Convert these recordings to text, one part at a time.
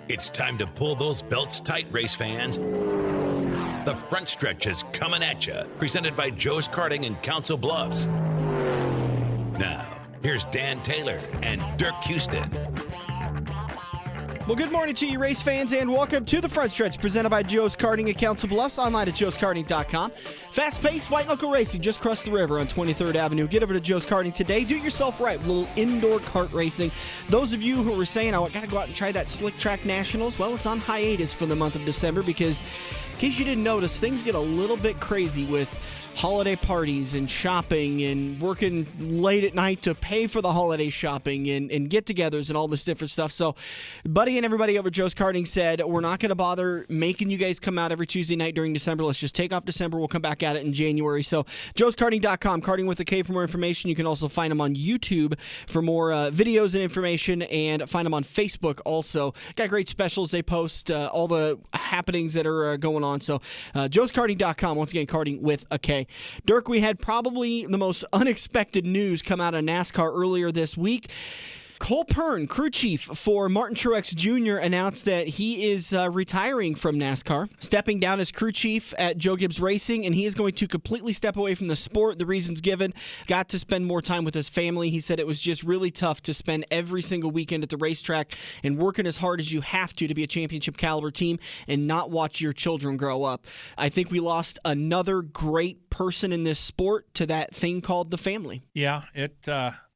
It's time to pull those belts tight, race fans. The front stretch is coming at you, presented by Joe's Karting in Council Bluffs. Now, here's Dan Taylor and Dirk Houston. Well, good morning to you, race fans, and welcome to the front stretch presented by Joe's Karting at Council Bluffs, online at joeskarting.com. Fast-paced, white-knuckle racing just across the river on 23rd Avenue. Get over to Joe's Karting today. Do yourself right with a little indoor kart racing. Those of you who were saying, I got to go out and try that Slick Track Nationals, well, it's on hiatus for the month of December because, in case you didn't notice, things get a little bit crazy with holiday parties and shopping and working late at night to pay for the holiday shopping and get-togethers and all this different stuff. So Buddy and everybody over at Joe's Karting said, we're not going to bother making you guys come out every Tuesday night during December. Let's just take off December. We'll come back at it in January. So joeskarting.com, karting with a K for more information. You can also find them on YouTube for more videos and information, and find them on Facebook also. Got great specials they post, all the happenings that are going on. So joeskarting.com, once again, karting with a K. Dirk, we had probably the most unexpected news come out of NASCAR earlier this week. Cole Pern, crew chief for Martin Truex Jr., announced that he is retiring from NASCAR, stepping down as crew chief at Joe Gibbs Racing, and he is going to completely step away from the sport. The reasons given: got to spend more time with his family. He said it was just really tough to spend every single weekend at the racetrack and working as hard as you have to be a championship caliber team and not watch your children grow up. I think we lost another great person in this sport to that thing called the family. Yeah, it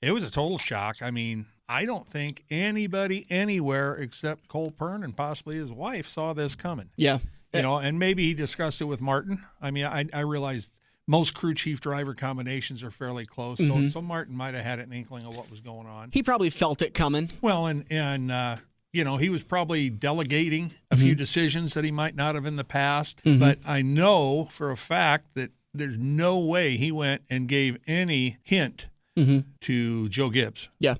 was a total shock. I mean, I don't think anybody anywhere except Cole Pern and possibly his wife saw this coming. Yeah. And maybe he discussed it with Martin. I mean, I realized most crew chief driver combinations are fairly close, so Martin might have had an inkling of what was going on. He probably felt it coming. Well, and he was probably delegating a few decisions that he might not have in the past, but I know for a fact that there's no way he went and gave any hint to Joe Gibbs. Yeah.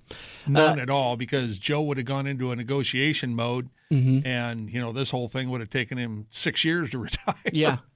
None at all, because Joe would have gone into a negotiation mode, and, this whole thing would have taken him 6 years to retire.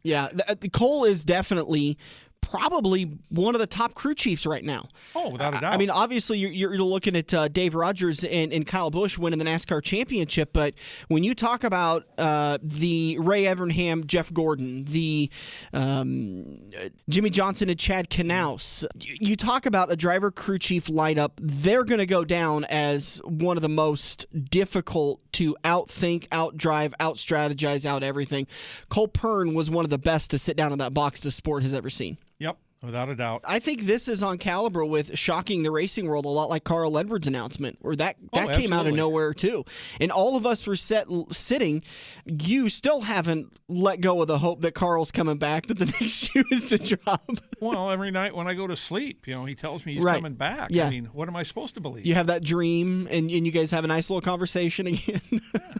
Yeah. Cole is definitely probably one of the top crew chiefs right now. Oh, without a doubt. I mean, obviously, you're looking at Dave Rogers and Kyle Busch winning the NASCAR championship, but when you talk about the Ray Evernham, Jeff Gordon, the Jimmy Johnson and Chad Knaus, you talk about a driver crew chief lineup, they're going to go down as one of the most difficult to outthink, outdrive, outstrategize, out everything. Cole Pern was one of the best to sit down in that box the sport has ever seen. Yep, without a doubt. I think this is on caliber with shocking the racing world a lot like Carl Edwards' announcement, where that came out of nowhere too. And all of us were sitting. You still haven't let go of the hope that Carl's coming back, that the next shoe is to drop. Well, every night when I go to sleep, he tells me he's coming back. Yeah. I mean, what am I supposed to believe? You have that dream, and you guys have a nice little conversation again.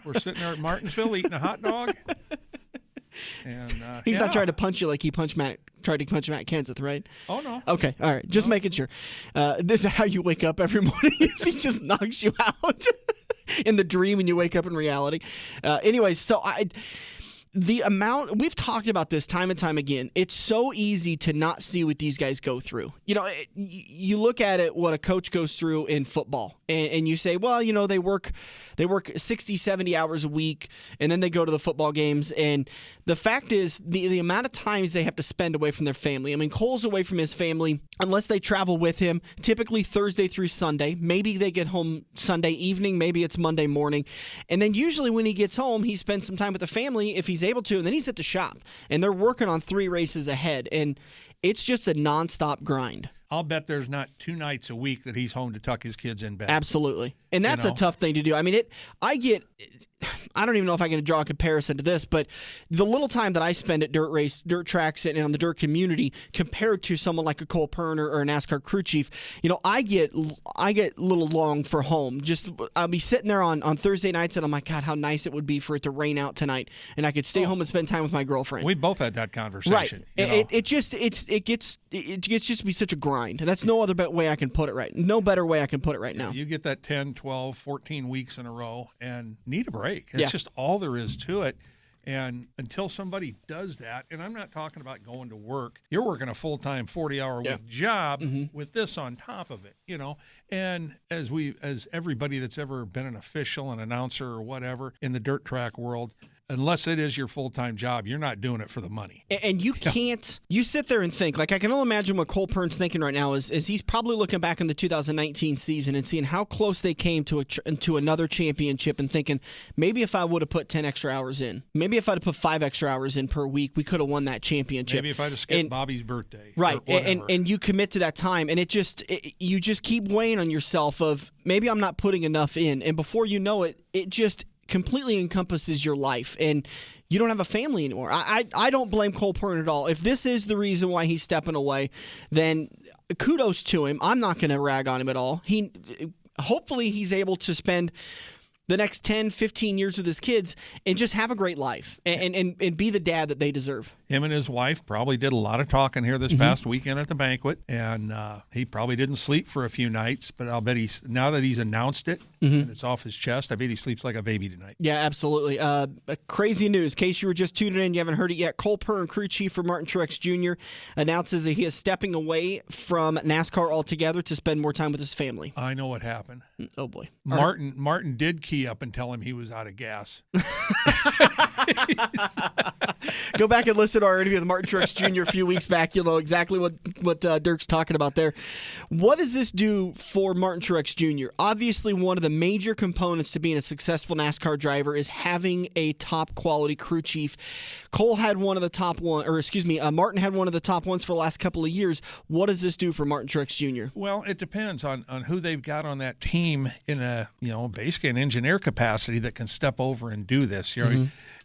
We're sitting there at Martinsville eating a hot dog. And he's not trying to punch you like he tried to punch Matt Kenseth, right? Oh, no. Okay, all right. Just making sure. This is how you wake up every morning. He just knocks you out in the dream and you wake up in reality. Anyway, so the amount, we've talked about this time and time again. It's so easy to not see what these guys go through. You look at it, what a coach goes through in football, and you say, well, they work 60, 70 hours a week, and then they go to the football games. And the fact is, the amount of times they have to spend away from their family. I mean, Cole's away from his family, unless they travel with him, typically Thursday through Sunday. Maybe they get home Sunday evening, maybe it's Monday morning. And then usually when he gets home, he spends some time with the family if he's able to, and then he's at the shop. And they're working on 3 races ahead. And it's just a nonstop grind. I'll bet there's not 2 nights a week that he's home to tuck his kids in bed. Absolutely. And that's a tough thing to do. I mean, I don't even know if I can draw a comparison to this, but the little time that I spend at dirt tracks and on the dirt community compared to someone like a Cole Pern or a NASCAR crew chief, I get a little long for home. Just I'll be sitting there on Thursday nights and I'm like, God, how nice it would be for it to rain out tonight and I could stay home and spend time with my girlfriend. We both had that conversation. Right. It gets just to be such a grind. That's no other way I can put it right. No better way I can put it right now. You get that 10, 12, 14 weeks in a row and need a break. It's just all there is to it. And until somebody does that, and I'm not talking about going to work, you're working a full-time 40-hour-a-week job with this on top of it, And as everybody that's ever been an official, an announcer or whatever in the dirt track world, unless it is your full-time job, you're not doing it for the money. And you can't, you sit there and think, like I can only imagine what Cole Pern's thinking right now is he's probably looking back on the 2019 season and seeing how close they came to another championship and thinking, maybe if I would have put 10 extra hours in, maybe if I'd have put 5 extra hours in per week, we could have won that championship. Maybe if I'd have skipped Bobby's birthday. Right, and you commit to that time, and you just keep weighing on yourself of, maybe I'm not putting enough in, and before you know it, it just completely encompasses your life, and you don't have a family anymore. I don't blame Cole Pern at all. If this is the reason why he's stepping away, then kudos to him. I'm not going to rag on him at all. Hopefully he's able to spend the next 10, 15 years with his kids and just have a great life and be the dad that they deserve. Him and his wife probably did a lot of talking here this past weekend at the banquet, and he probably didn't sleep for a few nights, but I'll bet now that he's announced it and it's off his chest, I bet he sleeps like a baby tonight. Yeah, absolutely. Crazy news. In case you were just tuning in, you haven't heard it yet, Cole Pern, crew chief for Martin Truex Jr., announces that he is stepping away from NASCAR altogether to spend more time with his family. I know what happened. Oh, boy. Martin did key up and tell him he was out of gas. Go back and listen to our interview with Martin Truex Jr. a few weeks back. You'll know exactly what Dirk's talking about there. What does this do for Martin Truex Jr.? Obviously, one of the major components to being a successful NASCAR driver is having a top-quality crew chief. Martin had one of the top ones for the last couple of years. What does this do for Martin Truex Jr.? Well, it depends on who they've got on that team in basically an engineer capacity that can step over and do this.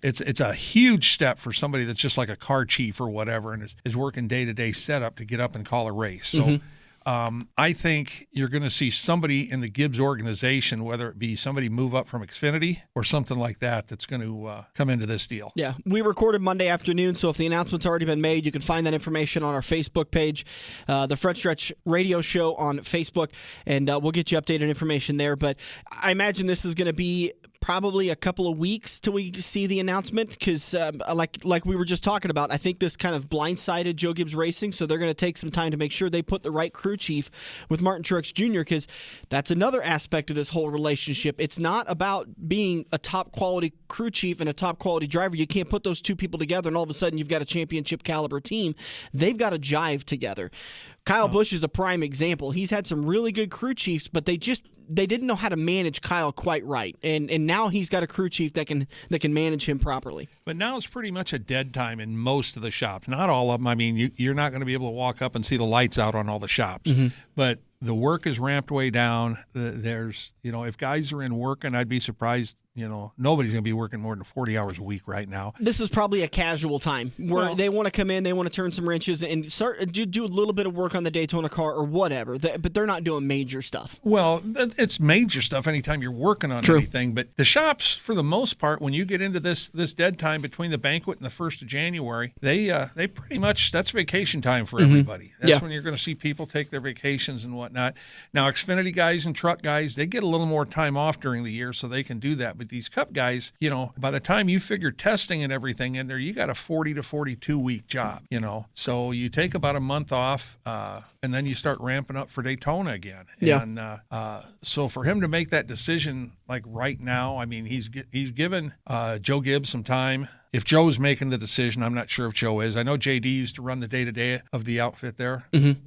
It's a huge step for somebody that's just like a car chief or whatever and is working day-to-day setup to get up and call a race. So I think you're going to see somebody in the Gibbs organization, whether it be somebody move up from Xfinity or something like that, that's going to come into this deal. Yeah, we recorded Monday afternoon, so if the announcement's already been made, you can find that information on our Facebook page, the Front Stretch Radio Show on Facebook, and we'll get you updated information there. But I imagine this is going to be probably a couple of weeks till we see the announcement because, like we were just talking about, I think this kind of blindsided Joe Gibbs Racing, so they're going to take some time to make sure they put the right crew chief with Martin Truex Jr. because that's another aspect of this whole relationship. It's not about being a top-quality crew chief and a top-quality driver. You can't put those two people together and all of a sudden you've got a championship-caliber team. They've got to jive together. Kyle Busch is a prime example. He's had some really good crew chiefs, but they didn't know how to manage Kyle quite right. And now he's got a crew chief that can manage him properly. But now it's pretty much a dead time in most of the shops. Not all of them. I mean, you're not going to be able to walk up and see the lights out on all the shops. But the work is ramped way down. There's, if guys are in working, I'd be surprised. Nobody's going to be working more than 40 hours a week right now. This is probably a casual time where they want to come in, they want to turn some wrenches and start do a little bit of work on the Daytona car or whatever, but they're not doing major stuff. Well, it's major stuff anytime you're working on anything, but the shops, for the most part, when you get into this dead time between the banquet and the 1st of January, they pretty much, that's vacation time for everybody. That's when you're going to see people take their vacations and whatnot. Now, Xfinity guys and truck guys, they get a little more time off during the year, so they can do that. But these Cup guys, by the time you figure testing and everything in there, you got a 40 to 42 week job, So you take about a month off, and then you start ramping up for Daytona again. And so for him to make that decision like right now, I mean, he's given Joe Gibbs some time. If Joe's making the decision, I'm not sure if Joe is. I know JD used to run the day-to-day of the outfit there, and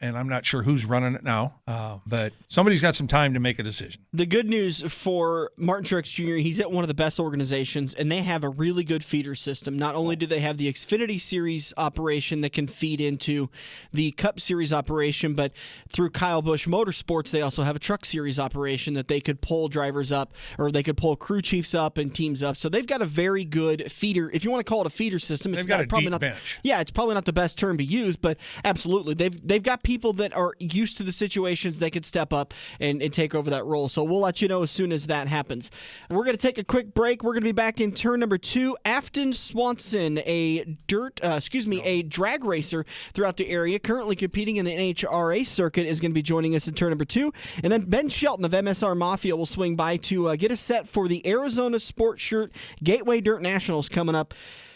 I'm not sure who's running it now. But somebody's got some time to make a decision. The good news for Martin Truex Jr., he's at one of the best organizations, and they have a really good feeder system. Not only do they have the Xfinity Series operation that can feed into the Cup Series operation, but through Kyle Busch Motorsports, they also have a Truck Series operation that they could pull drivers up, or they could pull crew chiefs up and teams up. So they've got a very good feeder, if you want to call it a feeder system. They've got a deep bench. Yeah, it's probably not the best term to use, but absolutely. They've got people that are used to the situations they could step up and take over that role. So we'll let you know as soon as that happens. We're going to take a quick break. We're going to be back in turn number 2. Afton Swanson, a drag racer throughout the area, currently competing in the NHRA circuit is going to be joining us in turn number 2. And then Ben Shelton of MSR Mafia will swing by to get us set for the Arizona Sport Shirt Gateway Dirt Nationals coming up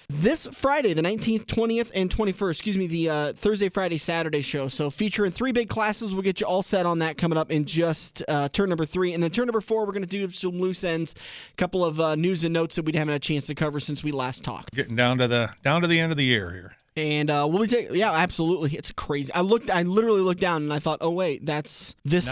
this Friday, the 19th, 20th, and 21st. The Thursday, Friday, Saturday show. So featuring 3 big classes. We'll get you all set on that coming up in just turn number 3. And then turn number 4, we're going to do some loose ends, a couple of news and notes that we haven't had a chance to cover since we last talked. Getting down to the end of the year here. And yeah, absolutely. It's crazy. I literally looked down and I thought, oh, wait, that's this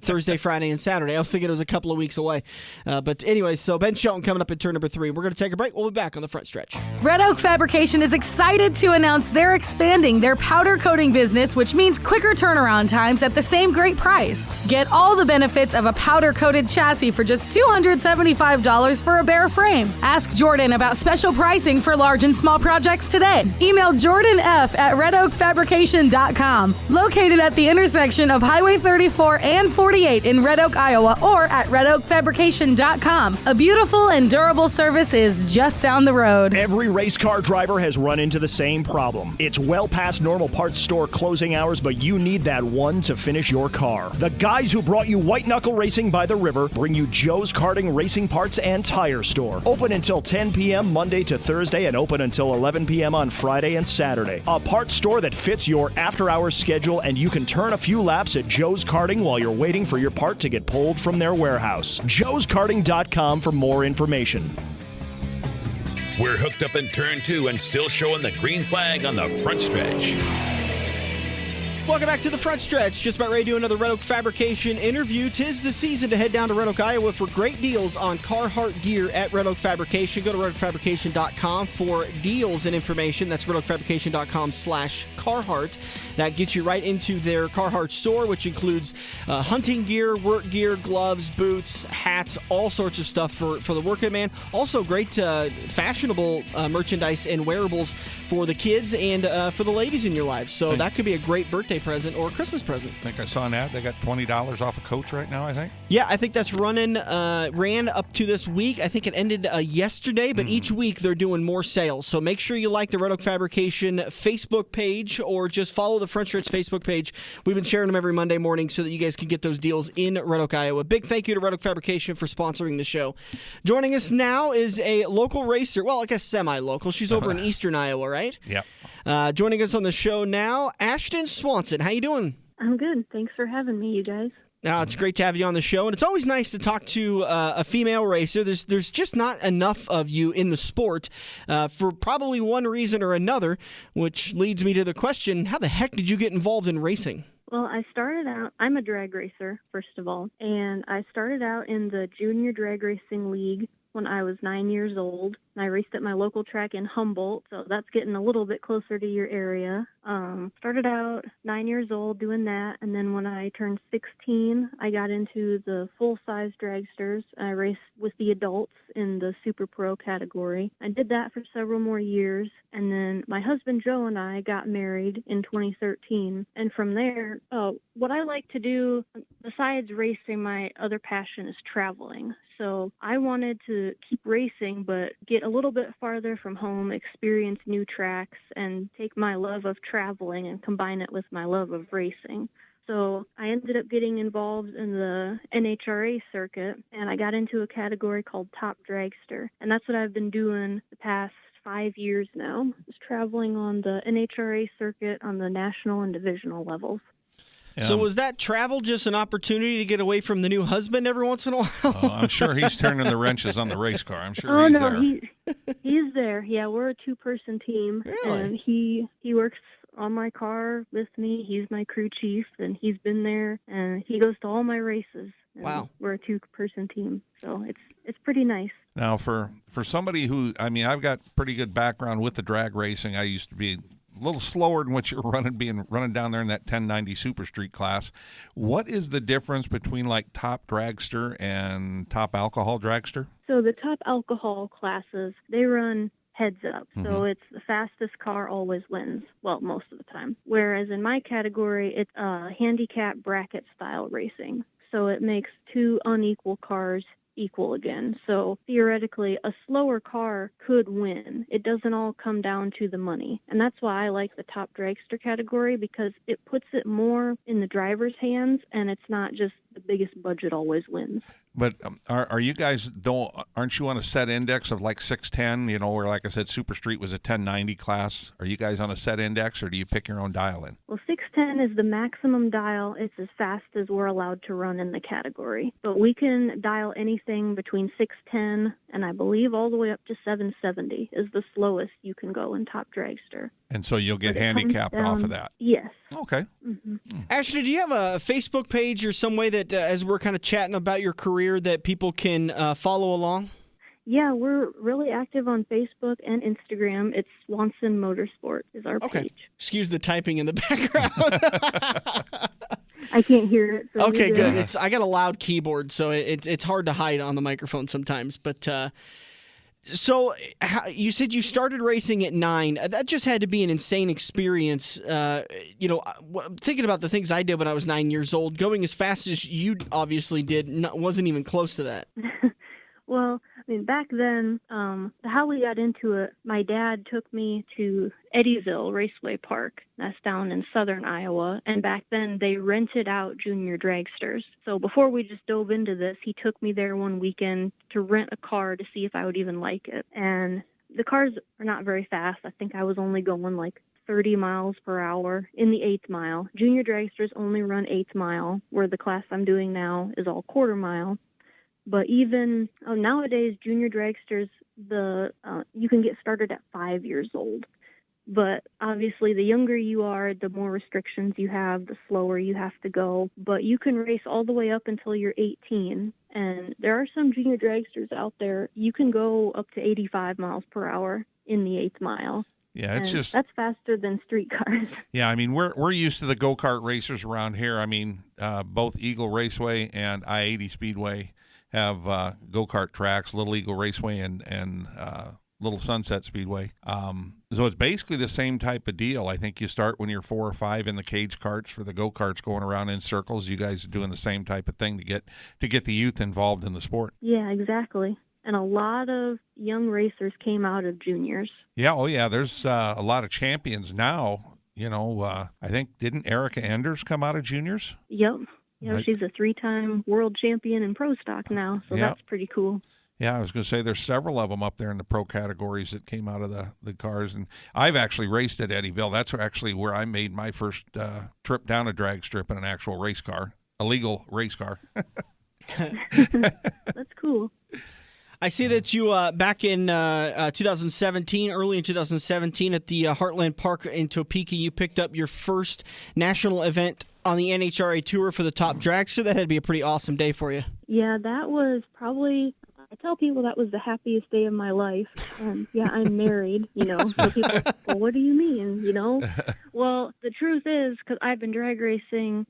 Thursday, Friday, and Saturday. I was thinking it was a couple of weeks away. But anyway, so Ben Shelton coming up in turn number 3. We're going to take a break. We'll be back on the front stretch. Red Oak Fabrication is excited to announce they're expanding their powder coating business, which means quicker turnaround times at the same great price. Get all the benefits of a powder-coated chassis for just $275 for a bare frame. Ask Jordan about special pricing for large and small projects today. Email Jordan F. at redoakfabrication.com. Located at the intersection of Highway 34 and 48 in Red Oak, Iowa, or at redoakfabrication.com. A beautiful and durable service is just down the road. Every race car driver has run into the same problem. It's well past normal parts store closing hours, but you need that one to finish your car. The guys who brought you White Knuckle Racing by the River bring you Joe's Karting Racing Parts and Tire Store. Open until 10 p.m. Monday to Thursday and open until 11 p.m. on Friday and Saturday. A parts store that fits your after-hours schedule, and you can turn a few laps at Joe's Karting while you're waiting for your part to get pulled from their warehouse. joeskarting.com for more information. We're hooked up in turn 2 and still showing the green flag on the front stretch. Welcome back to the front stretch. Just about ready to do another Red Oak Fabrication interview. 'Tis the season to head down to Red Oak, Iowa for great deals on Carhartt gear at Red Oak Fabrication. Go to redoakfabrication.com for deals and information. That's redoakfabrication.com/Carhartt. That gets you right into their Carhartt store, which includes hunting gear, work gear, gloves, boots, hats, all sorts of stuff for the working man. Also great fashionable merchandise and wearables for the kids and for the ladies in your lives. So that could be a great birthday present or Christmas present. I think I saw an ad. They got $20 off a coach right now, I think. Yeah, I think that's ran up to this week. I think it ended yesterday, but each week they're doing more sales. So make sure you like the Red Oak Fabrication Facebook page or just follow the Front Stretch Facebook page. We've been sharing them every Monday morning so that you guys can get those deals in Red Oak, Iowa. Big thank you to Red Oak Fabrication for sponsoring the show. Joining us now is a local racer. Well, I guess semi-local. She's over in eastern Iowa, right? Yep. Joining us on the show now, Afton Swanson. How you doing? I'm good. Thanks for having me, you guys. It's great to have you on the show, and it's always nice to talk to a female racer. There's just not enough of you in the sport for probably one reason or another, which leads me to the question, how the heck did you get involved in racing? Well, I started out, I'm a drag racer, first of all, and I started out in the Junior Drag Racing League when I was 9 years old. And I raced at my local track in Humboldt, so that's getting a little bit closer to your area. Started out 9 years old doing that, and then when I turned 16, I got into the full-size dragsters. I raced with the adults in the Super Pro category. I did that for several more years, and then my husband Joe and I got married in 2013. And from there, what I like to do, besides racing, my other passion is traveling. So I wanted to keep racing, but get a little bit farther from home, experience new tracks, and take my love of traveling and combine it with my love of racing. So I ended up getting involved in the NHRA circuit, and I got into a category called Top Dragster. And that's what I've been doing the past 5 years now, is traveling on the NHRA circuit on the national and divisional levels. So was that travel just an opportunity to get away from the new husband every once in a while? I'm sure he's turning the wrenches on the race car. I'm sure he's there. He's there. Yeah, we're a two-person team. Really? And he works on my car with me. He's my crew chief, and he's been there, and he goes to all my races. And wow. We're a two-person team, so it's pretty nice. Now, for somebody who, I've got pretty good background with the drag racing. I used to be a little slower than what you're running down there in that 1090 Super Street class. What is the difference between like top dragster and top alcohol dragster? So the top alcohol classes, they run heads up. So it's the fastest car always wins. Well, most of the time. Whereas in my category, it's handicap bracket style racing. So it makes two unequal cars equal again. So theoretically, a slower car could win. It doesn't all come down to the money. And that's why I like the top dragster category, because it puts it more in the driver's hands, and it's not just the biggest budget always wins. But are you guys, though, aren't you on a set index of like 610, where, like I said, Super Street was a 1090 class? Are you guys on a set index, or do you pick your own dial in? Well, 610 is the maximum dial. It's as fast as we're allowed to run in the category. But we can dial anything between 610 and I believe all the way up to 770 is the slowest you can go in top dragster. And so you'll get handicapped off of that? Yes. Okay. Mm-hmm. Ashley, do you have a Facebook page or some way that, as we're kind of chatting about your career, that people can follow along? Yeah, we're really active on Facebook and Instagram. It's Swanson Motorsport is our page. Excuse the typing in the background. I can't hear it. So okay, good. I got a loud keyboard, so it's hard to hide on the microphone sometimes. But so you said you started racing at 9. That just had to be an insane experience. Thinking about the things I did when I was 9 years old, going as fast as you obviously did wasn't even close to that. Well, I mean, back then, how we got into it, my dad took me to Eddyville Raceway Park. That's down in southern Iowa. And back then, they rented out junior dragsters. So before we just dove into this, he took me there one weekend to rent a car to see if I would even like it. And the cars are not very fast. I think I was only going like 30 miles per hour in the 8th mile. Junior dragsters only run 8th mile, where the class I'm doing now is all quarter mile. But even nowadays, junior dragsters, you can get started at 5 years old. But obviously, the younger you are, the more restrictions you have, the slower you have to go. But you can race all the way up until you're 18. And there are some junior dragsters out there. You can go up to 85 miles per hour in the 8th mile. Yeah, that's faster than street cars. Yeah, I mean, we're used to the go-kart racers around here. I mean, both Eagle Raceway and I-80 Speedway have go-kart tracks, Little Eagle Raceway and Little Sunset Speedway. So it's basically the same type of deal. I think you start when you're 4 or 5 in the cage carts for the go-karts going around in circles. You guys are doing the same type of thing to get the youth involved in the sport. Yeah, exactly. And a lot of young racers came out of juniors. Yeah, oh yeah, there's a lot of champions now. I think, didn't Erica Enders come out of juniors? Yep. She's a 3-time world champion in pro stock now, so that's pretty cool. Yeah, I was going to say there's several of them up there in the pro categories that came out of the cars. And I've actually raced at Eddyville. That's actually where I made my first trip down a drag strip in an actual race car, a legal race car. That's cool. I see that you, back in 2017, early in 2017, at the Heartland Park in Topeka, you picked up your first national event on the NHRA Tour for the top dragster. That had to be a pretty awesome day for you. Yeah, that was probably, I tell people that was the happiest day of my life. And yeah, I'm married, So people, well, what do you mean, Well, the truth is, because I've been drag racing,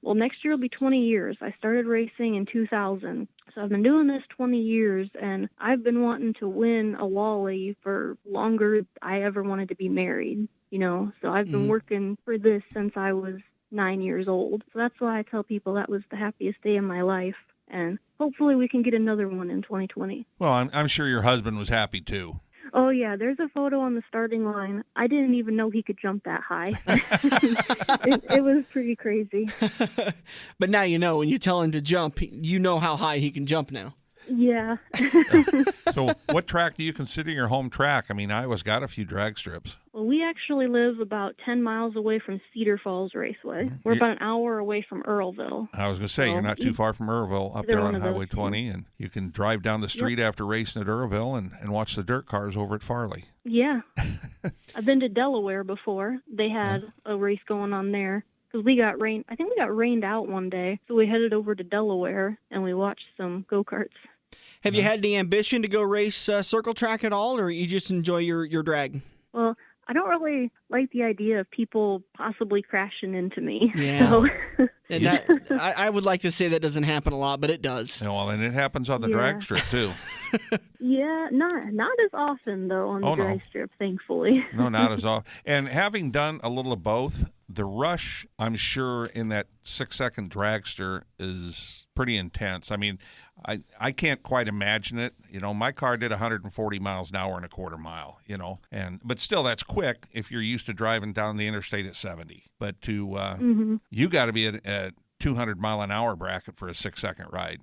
next year will be 20 years. I started racing in 2000. So I've been doing this 20 years, and I've been wanting to win a Wally for longer than I ever wanted to be married, So I've been working for this since I was 9 years old. So that's why I tell people that was the happiest day of my life. And hopefully we can get another one in 2020. Well, I'm sure your husband was happy too. Oh, yeah. There's a photo on the starting line. I didn't even know he could jump that high. It was pretty crazy. But now when you tell him to jump, you know how high he can jump now. Yeah. So what track do you consider your home track? I mean, Iowa's got a few drag strips. Well, we actually live about 10 miles away from Cedar Falls Raceway. We're about an hour away from Earlville. I was going to say, you're not too far from Earlville, up there on Highway 20, and you can drive down the street after racing at Earlville and watch the dirt cars over at Farley. Yeah. I've been to Delaware before. They had a race going on there. Because we got rained, I think we got rained out one day, so we headed over to Delaware and we watched some go-karts. Have you had any ambition to go race circle track at all, or you just enjoy your drag? Well, I don't really like the idea of people possibly crashing into me. Yeah. So. And I would like to say that doesn't happen a lot, but it does. Yeah, well, and it happens on the drag strip, too. Yeah, not as often, though, on the drag strip, thankfully. No, not as often. And having done a little of both, the rush, I'm sure, in that 6-second dragster is pretty intense. I mean, I can't quite imagine it. You know, my car did 140 miles an hour in a quarter mile, you know, but still that's quick if you're used to driving down the interstate at 70. But you got to be at 200 mile an hour bracket for a 6-second ride.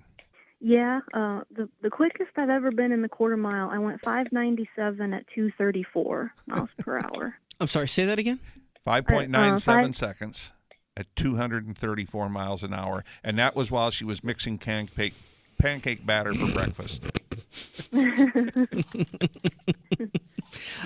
Yeah, the quickest I've ever been in the quarter mile, I went 597 at 234 miles per hour. I'm sorry, say that again? 5.97 seconds at 234 miles an hour. And that was while she was mixing pancake batter for breakfast.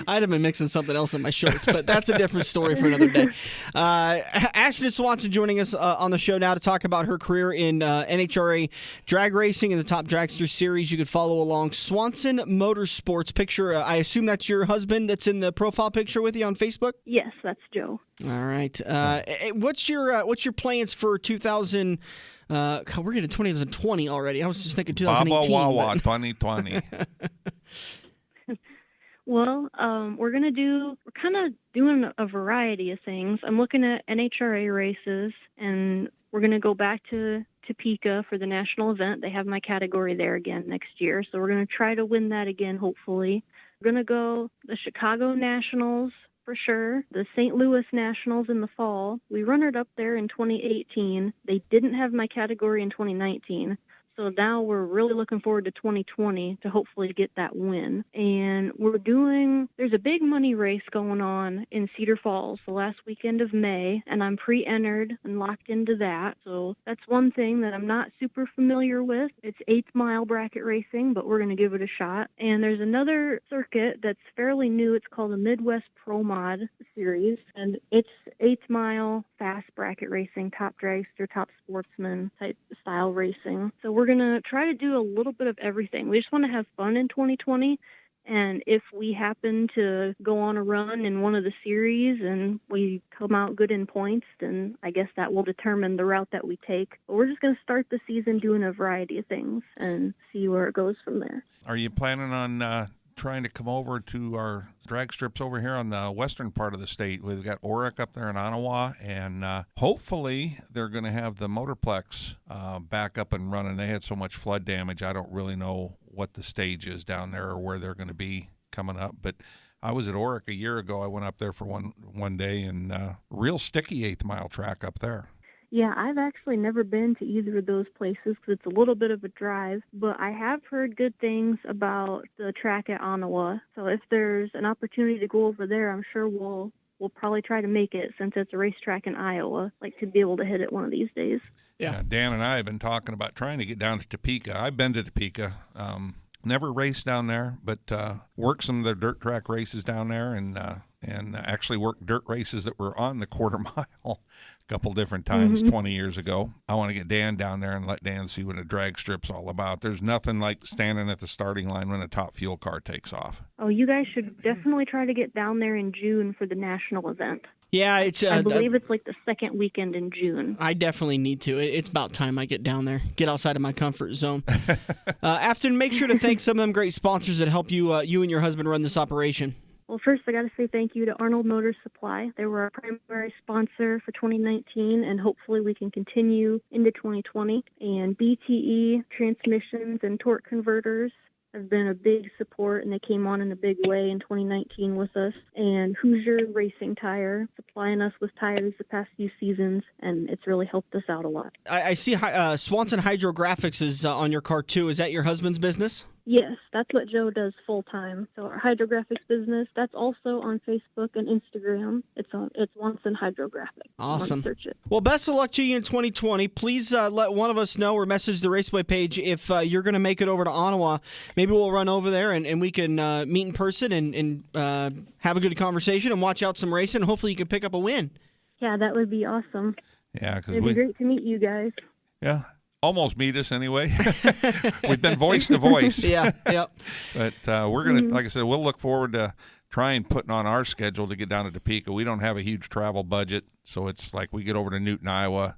I'd have been mixing something else in my shorts, but that's a different story for another day. Afton Swanson joining us on the show now to talk about her career in NHRA drag racing in the Top Dragster Series. You could follow along Swanson Motorsports picture. I assume that's your husband that's in the profile picture with you on Facebook? Yes, that's Joe. All right. What's your plans for 2000? We're getting to 2020 already. I was just thinking 2018. Baba Wawa 2020. Well, we're kind of doing a variety of things. I'm looking at NHRA races, and we're going to go back to Topeka for the national event. They have my category there again next year, so we're going to try to win that again, hopefully. We're going to go the Chicago Nationals for sure, the St. Louis Nationals in the fall. We runnered up there in 2018. They didn't have my category in 2019. So now we're really looking forward to 2020 to hopefully get that win. And there's a big money race going on in Cedar Falls the last weekend of May, and I'm pre-entered and locked into that. So that's one thing that I'm not super familiar with. It's 8th mile bracket racing, but we're going to give it a shot. And there's another circuit that's fairly new. It's called the Midwest Pro Mod Series, and it's 8th mile fast bracket racing, top dragster, top sportsman type style racing. So we're going to try to do a little bit of everything. We just want to have fun in 2020. And if we happen to go on a run in one of the series and we come out good in points, then I guess that will determine the route that we take. But we're just going to start the season doing a variety of things and see where it goes from there. Are you planning on trying to come over to our drag strips over here on the western part of the state? We've got Oric up there in Ottawa, and hopefully they're going to have the Motorplex back up and running. They had so much flood damage, I don't really know what the stage is down there or where they're going to be coming up. But I was at Oric a year ago. I went up there for one day, and real sticky 8th mile track up there. Yeah, I've actually never been to either of those places because it's a little bit of a drive, but I have heard good things about the track at Ottawa. So if there's an opportunity to go over there, I'm sure we'll probably try to make it since it's a racetrack in Iowa, like to be able to hit it one of these days. Yeah, Dan and I have been talking about trying to get down to Topeka. I've been to Topeka. Never raced down there, but worked some of the dirt track races down there, and actually worked dirt races that were on the quarter mile a couple different times 20 years ago. I want to get Dan down there and let Dan see what a drag strip's all about. There's nothing like standing at the starting line when a top fuel car takes off. Oh, you guys should definitely try to get down there in June for the national event. Yeah, it's. I believe it's like the second weekend in June. I definitely need to. It's about time I get down there, get outside of my comfort zone. Afton, make sure to thank some of them great sponsors that help you and your husband run this operation. Well, first, I got to say thank you to Arnold Motor Supply. They were our primary sponsor for 2019, and hopefully we can continue into 2020. And BTE Transmissions and Torque Converters have been a big support, and they came on in a big way in 2019 with us. And Hoosier Racing Tire, supplying us with tires the past few seasons, and it's really helped us out a lot. I see Swanson Hydrographics is on your car, too. Is that your husband's business? Yes, that's what Joe does full-time. So our hydrographics business, that's also on Facebook and Instagram. It's Swanson Hydrographics. Awesome. Search it. Well, best of luck to you in 2020. Please let one of us know or message the Raceway page if you're going to make it over to Ottawa. Maybe we'll run over there and we can meet in person and have a good conversation and watch out some racing. Hopefully you can pick up a win. Yeah, that would be awesome. Yeah, because it'd be great to meet you guys. Yeah. Almost meet us anyway. We've been voice to voice. Yeah. But we're going to, like I said, we'll look forward to trying putting on our schedule to get down to Topeka. We don't have a huge travel budget, so it's like we get over to Newton, Iowa,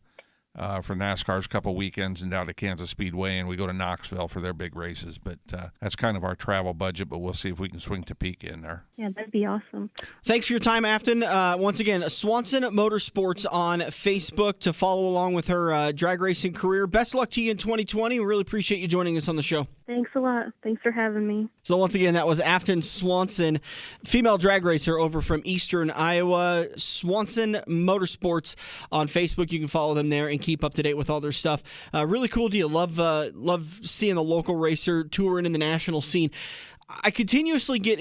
for NASCAR's couple weekends and down to Kansas Speedway, and we go to Knoxville for their big races. But that's kind of our travel budget, but we'll see if we can swing Topeka in there. Yeah, that'd be awesome. Thanks for your time, Afton. Once again, Swanson Motorsports on Facebook to follow along with her drag racing career. Best luck to you in 2020. We really appreciate you joining us on the show. Thanks a lot. Thanks for having me. So once again, that was Afton Swanson, female drag racer over from Eastern Iowa. Swanson Motorsports on Facebook. You can follow them there and keep up to date with all their stuff. Really cool deal. Love seeing the local racer touring in the national scene. I continuously get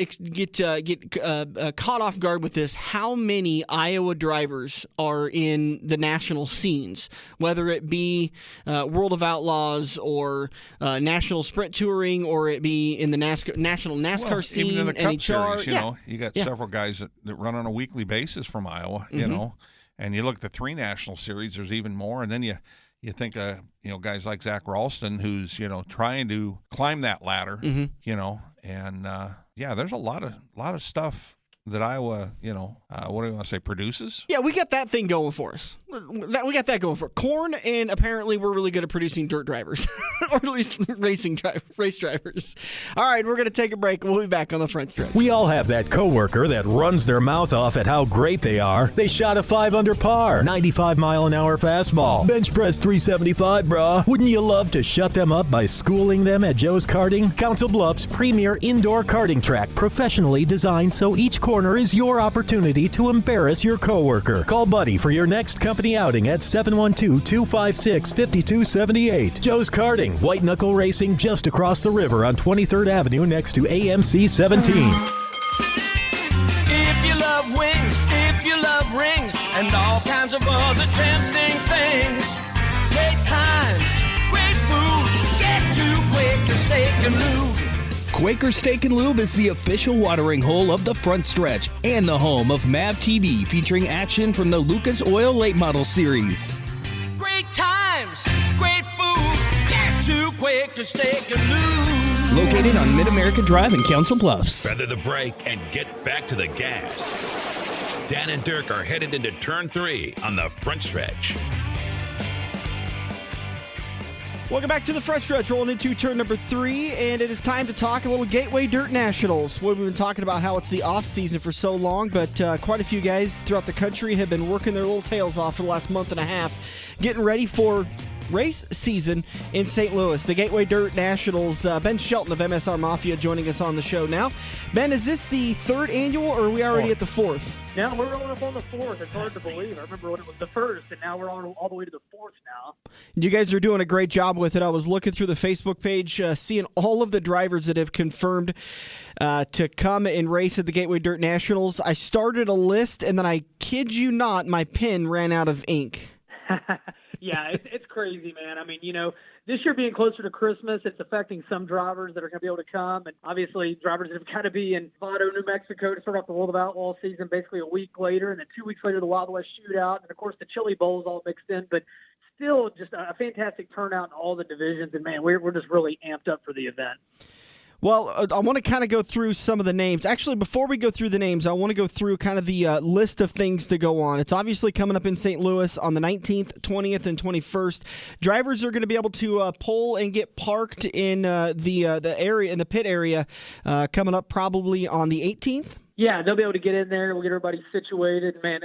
caught off guard with this. How many Iowa drivers are in the national scenes, whether it be World of Outlaws or National Sprint Touring, or it be in the national NASCAR scene, even in the Cup NHRA. Series, you know, you got several guys that run on a weekly basis from Iowa, you know, and you look at the 3 national series, there's even more, and then you think guys like Zach Ralston, who's trying to climb that ladder, and there's a lot of stuff that Iowa, what do you want to say, produces? Yeah, we got that thing going for us. We got that going for corn, and apparently we're really good at producing dirt drivers, or at least race drivers. All right, we're going to take a break. We'll be back on the front stretch. We all have that coworker that runs their mouth off at how great they are. They shot a 5 under par, 95-mile-an-hour fastball, bench press 375, brah. Wouldn't you love to shut them up by schooling them at Joe's Karting? Council Bluffs' premier indoor karting track, professionally designed so each corner is your opportunity to embarrass your coworker. Call Buddy for your next company outing at 712-256-5278. Joe's Karting, white knuckle racing just across the river on 23rd Avenue next to AMC 17. If you love wings, if you love rings, and all kinds of other tempting things, great times, great food, get to Quaker Steak and Lube. Quaker Steak and Lube is the official watering hole of the front stretch and the home of MAV TV, featuring action from the Lucas Oil Late Model Series. Great times, great food, get to Quaker Steak and Lube. Located on Mid-America Drive in Council Bluffs. Feather the brake and get back to the gas. Dan and Dirk are headed into turn 3 on the front stretch. Welcome back to the front stretch, rolling into turn number 3, and it is time to talk a little Gateway Dirt Nationals. We've been talking about how it's the off season for so long, but quite a few guys throughout the country have been working their little tails off for the last month and a half, getting ready for race season in St. Louis. The Gateway Dirt Nationals, Ben Shelton of MSR Mafia joining us on the show now. Ben, is this the 3rd annual, or are we already at the 4th? Now we're rolling up on the 4th. It's hard to believe. I remember when it was the 1st, and now we're all the way to the 4th now. You guys are doing a great job with it. I was looking through the Facebook page, seeing all of the drivers that have confirmed to come and race at the Gateway Dirt Nationals. I started a list, and then I kid you not, my pen ran out of ink. Yeah, it's crazy, man. I mean, this year being closer to Christmas, it's affecting some drivers that are going to be able to come. And obviously, drivers that have got to be in Vado, New Mexico to start off the World of Outlaw season basically a week later. And then 2 weeks later, the Wild West Shootout. And, of course, the Chili Bowl's all mixed in. But still just a fantastic turnout in all the divisions. And, man, we're just really amped up for the event. Well, I want to kind of go through some of the names. Actually, before we go through the names, I want to go through kind of the list of things to go on. It's obviously coming up in St. Louis on the 19th, 20th, and 21st. Drivers are going to be able to pull and get parked in the area, in the pit area, coming up probably on the 18th. Yeah, they'll be able to get in there. We'll get everybody situated. Man,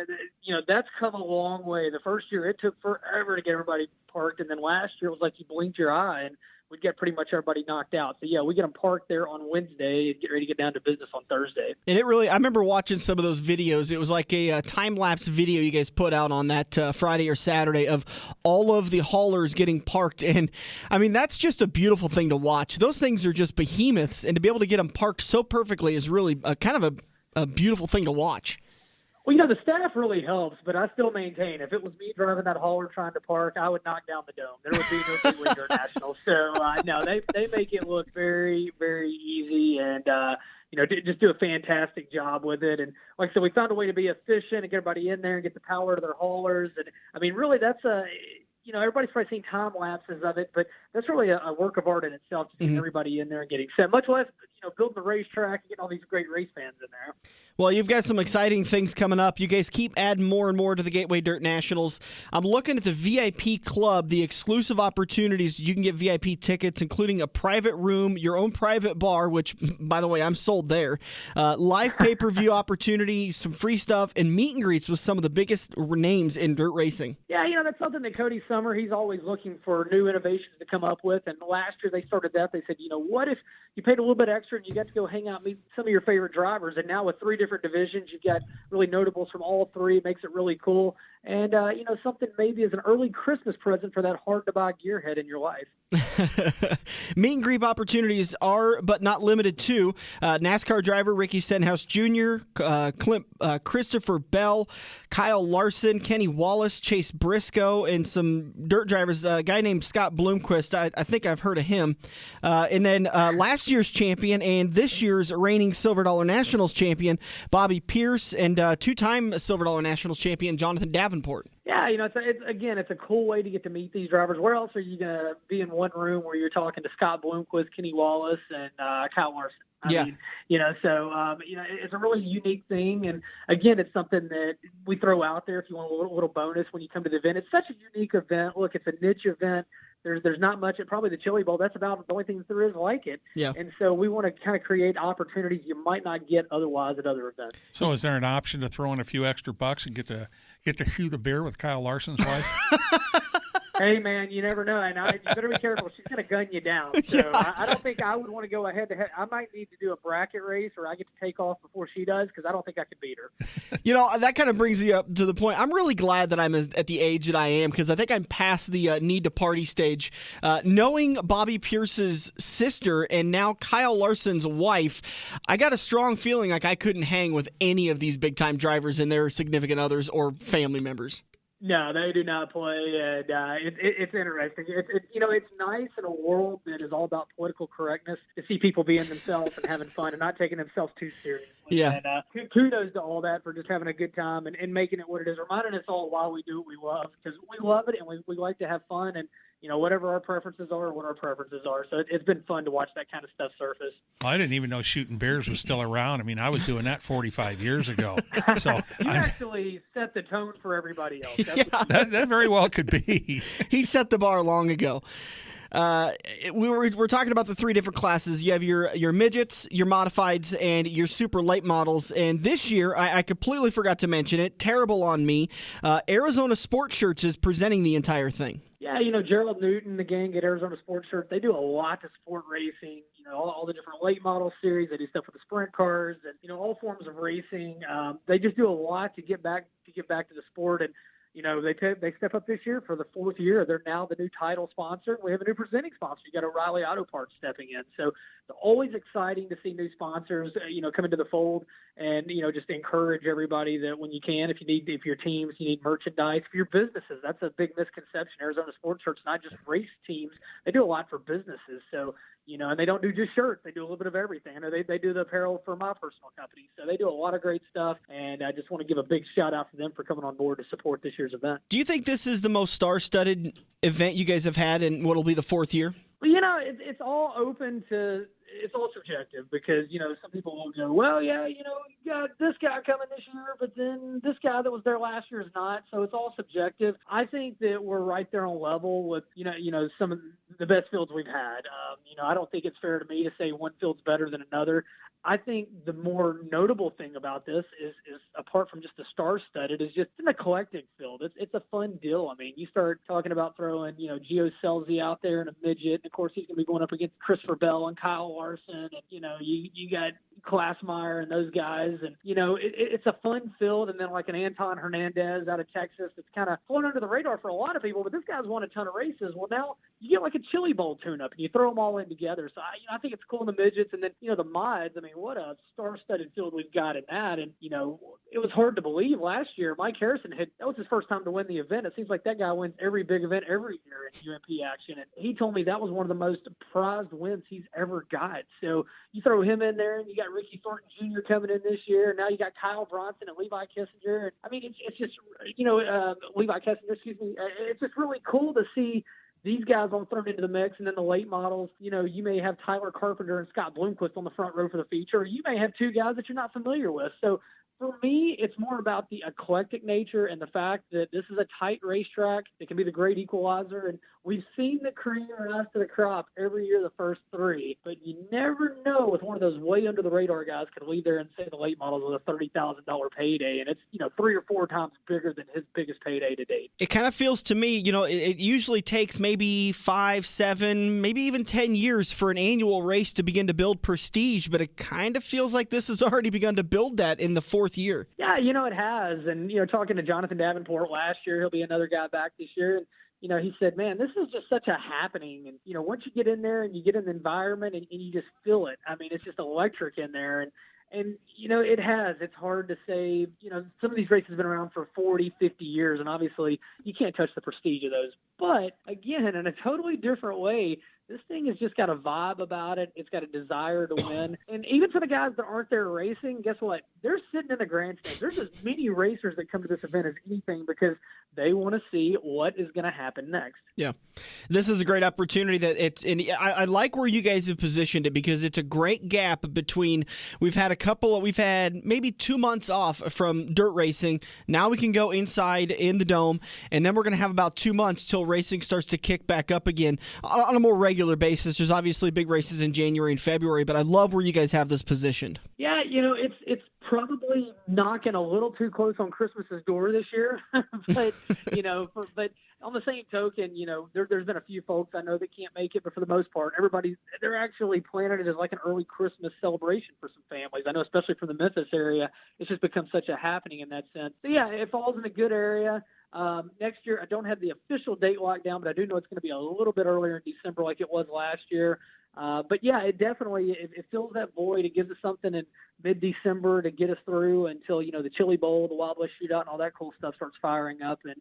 that's come a long way. The first year, it took forever to get everybody parked, and then last year it was like you blinked your eye, and we'd get pretty much everybody knocked out. So, yeah, we get them parked there on Wednesday and get ready to get down to business on Thursday. And I remember watching some of those videos. It was like a time-lapse video you guys put out on that Friday or Saturday of all of the haulers getting parked. And, I mean, that's just a beautiful thing to watch. Those things are just behemoths, and to be able to get them parked so perfectly is really kind of a beautiful thing to watch. Well, the staff really helps, but I still maintain if it was me driving that hauler trying to park, I would knock down the dome. There would be no Gateway Dirt National. So, no, they make it look very, very easy and, just do a fantastic job with it. And like I said, we found a way to be efficient and get everybody in there and get the power to their haulers. And, I mean, really that's everybody's probably seen time lapses of it, but that's really a work of art in itself, just getting everybody in there and getting set, much less, building the racetrack and getting all these great race fans in there. Well, you've got some exciting things coming up. You guys keep adding more and more to the Gateway Dirt Nationals. I'm looking at the VIP Club, the exclusive opportunities. You can get VIP tickets, including a private room, your own private bar, which, by the way, I'm sold there, live pay-per-view opportunities, some free stuff, and meet and greets with some of the biggest names in dirt racing. Yeah, that's something that Cody Summer, he's always looking for new innovations to come up with. And last year they started that. They said, what if you paid a little bit extra and you got to go hang out and meet some of your favorite drivers? And now with 3 different divisions, you've got really notables from all 3. It makes it really cool. And, something maybe as an early Christmas present for that hard-to-buy gearhead in your life. Meet and greet opportunities are, but not limited to, NASCAR driver Ricky Stenhouse Jr., Christopher Bell, Kyle Larson, Kenny Wallace, Chase Briscoe, and some dirt drivers, a guy named Scott Bloomquist. I think I've heard of him. And then last year's champion and this year's reigning Silver Dollar Nationals champion, Bobby Pierce, and 2-time Silver Dollar Nationals champion, Jonathan Davenport. Yeah, it's a cool way to get to meet these drivers. Where else are you going to be in one room where you're talking to Scott Bloomquist, Kenny Wallace, and Kyle Larson? I mean, it's a really unique thing. And again, it's something that we throw out there if you want a little bonus when you come to the event. It's such a unique event. Look, it's a niche event. There's not much. Probably the Chili Bowl, that's about the only thing that there is like it. Yeah. And so we want to kind of create opportunities you might not get otherwise at other events. So is there an option to throw in a few extra bucks and get to shoot a beer with Kyle Larson's wife? Hey, man, you never know. And you better be careful. She's going to gun you down. So yeah. I don't think I would want to go ahead to head. I might need to do a bracket race or I get to take off before she does because I don't think I could beat her. That kind of brings me up to the point. I'm really glad that I'm at the age that I am because I think I'm past the need to party stage. Knowing Bobby Pierce's sister and now Kyle Larson's wife, I got a strong feeling like I couldn't hang with any of these big-time drivers and their significant others or family members. No, they do not play, and it's interesting. It's nice in a world that is all about political correctness to see people being themselves and having fun and not taking themselves too seriously. Yeah. And kudos to all that for just having a good time and making it what it is, reminding us all why we do what we love, because we love it and we like to have fun and, whatever our preferences are, what our preferences are. So it's been fun to watch that kind of stuff surface. Well, I didn't even know shooting bears was still around. I mean, I was doing that 45 years ago. So you actually set the tone for everybody else. That very well could be. He set the bar long ago. We're talking about the 3 different classes. You have your midgets, your modifieds, and your super late models. And this year, I completely forgot to mention it. Terrible on me. Arizona Sports Shirts is presenting the entire thing. Yeah, Gerald Newton, the gang at Arizona Sports Shirts, they do a lot to support racing. All the different late model series. They do stuff with the sprint cars and all forms of racing. They just do a lot to get back to the sport. And they step up this year for the 4th year. They're now the new title sponsor. We have a new presenting sponsor. You got O'Reilly Auto Parts stepping in. So it's always exciting to see new sponsors, come into the fold and, just encourage everybody that when you can, if your teams, you need merchandise for your businesses. That's a big misconception. Arizona Sports Shirts, not just race teams. They do a lot for businesses. So, and they don't do just shirts. They do a little bit of everything. They do the apparel for my personal company. So they do a lot of great stuff. And I just want to give a big shout out to them for coming on board to support this year's event. Do you think this is the most star-studded event you guys have had in what will be the 4th year? Well, it's all open to – it's all subjective because, some people will go, well, yeah, you got this guy coming this year, but then this guy that was there last year is not. So it's all subjective. I think that we're right there on level with, some of the best fields we've had. I don't think it's fair to me to say one field's better than another. I think the more notable thing about this is apart from just the star-studded, is just in the collecting field. It's a fun deal. I mean, you start talking about throwing, Gio Selzy out there in a midget, and of course he's going to be going up against Christopher Bell and Kyle Larson, and you got Klassmeyer and those guys, and it's a fun field. And then like an Anton Hernandez out of Texas, that's kind of flown under the radar for a lot of people, but this guy's won a ton of races. Well, now you get like a Chili Bowl tune-up, and you throw them all in together. So I think it's cool in the midgets, and then the mods. I mean, what a star-studded field we've got in that. And it was hard to believe last year. Mike Harrison that was his first time to win the event. It seems like that guy wins every big event every year in UMP action, and he told me that was one of the most prized wins he's ever got. So you throw him in there, and you got Ricky Thornton Jr. coming in this year, and now you got Kyle Bronson and Levi Kissinger. And I mean, it's just Levi Kissinger, excuse me. It's just really cool to see these guys all thrown into the mix, and then the late models, you may have Tyler Carpenter and Scott Bloomquist on the front row for the feature, or you may have two guys that you're not familiar with. So for me, it's more about the eclectic nature and the fact that this is a tight racetrack. It can be the great equalizer, and we've seen the cream rise to the crop every year the first three, but you never know with one of those way under the radar guys could leave there and say the late models with a $30,000 payday, and it's 3 or 4 times bigger than his biggest payday to date. It kind of feels to me, it usually takes maybe 5, 7, maybe even 10 years for an annual race to begin to build prestige, but it kind of feels like this has already begun to build that in the 4th year. Yeah, it has. And, talking to Jonathan Davenport last year, he'll be another guy back this year. And, he said, man, this is just such a happening. And, once you get in there and you get in the environment and you just feel it, I mean, it's just electric in there. And it has. It's hard to say, some of these races have been around for 40, 50 years, and obviously you can't touch the prestige of those. But, again, in a totally different way, this thing has just got a vibe about it. It's got a desire to win. And even for the guys that aren't there racing, guess what? They're sitting in the grandstands. There's as many racers that come to this event as anything because they want to see what is going to happen next. Yeah. This is a great opportunity and I like where you guys have positioned it because it's a great gap between, we've had maybe 2 months off from dirt racing. Now we can go inside in the dome, and then we're going to have about 2 months till racing starts to kick back up again on a more regular basis. There's obviously big races in January and February, but I love where you guys have this positioned. Yeah, it's probably knocking a little too close on Christmas's door this year, but but on the same token, there's been a few folks I know that can't make it, but for the most part, they're actually planning it as like an early Christmas celebration for some families. I know, especially from the Memphis area, it's just become such a happening in that sense. So yeah, it falls in a good area. Next year, I don't have the official date locked down, but I do know it's going to be a little bit earlier in December like it was last year. But yeah, it definitely it fills that void. It gives us something in mid-December to get us through until the Chili Bowl, the Wild West Shootout, and all that cool stuff starts firing up in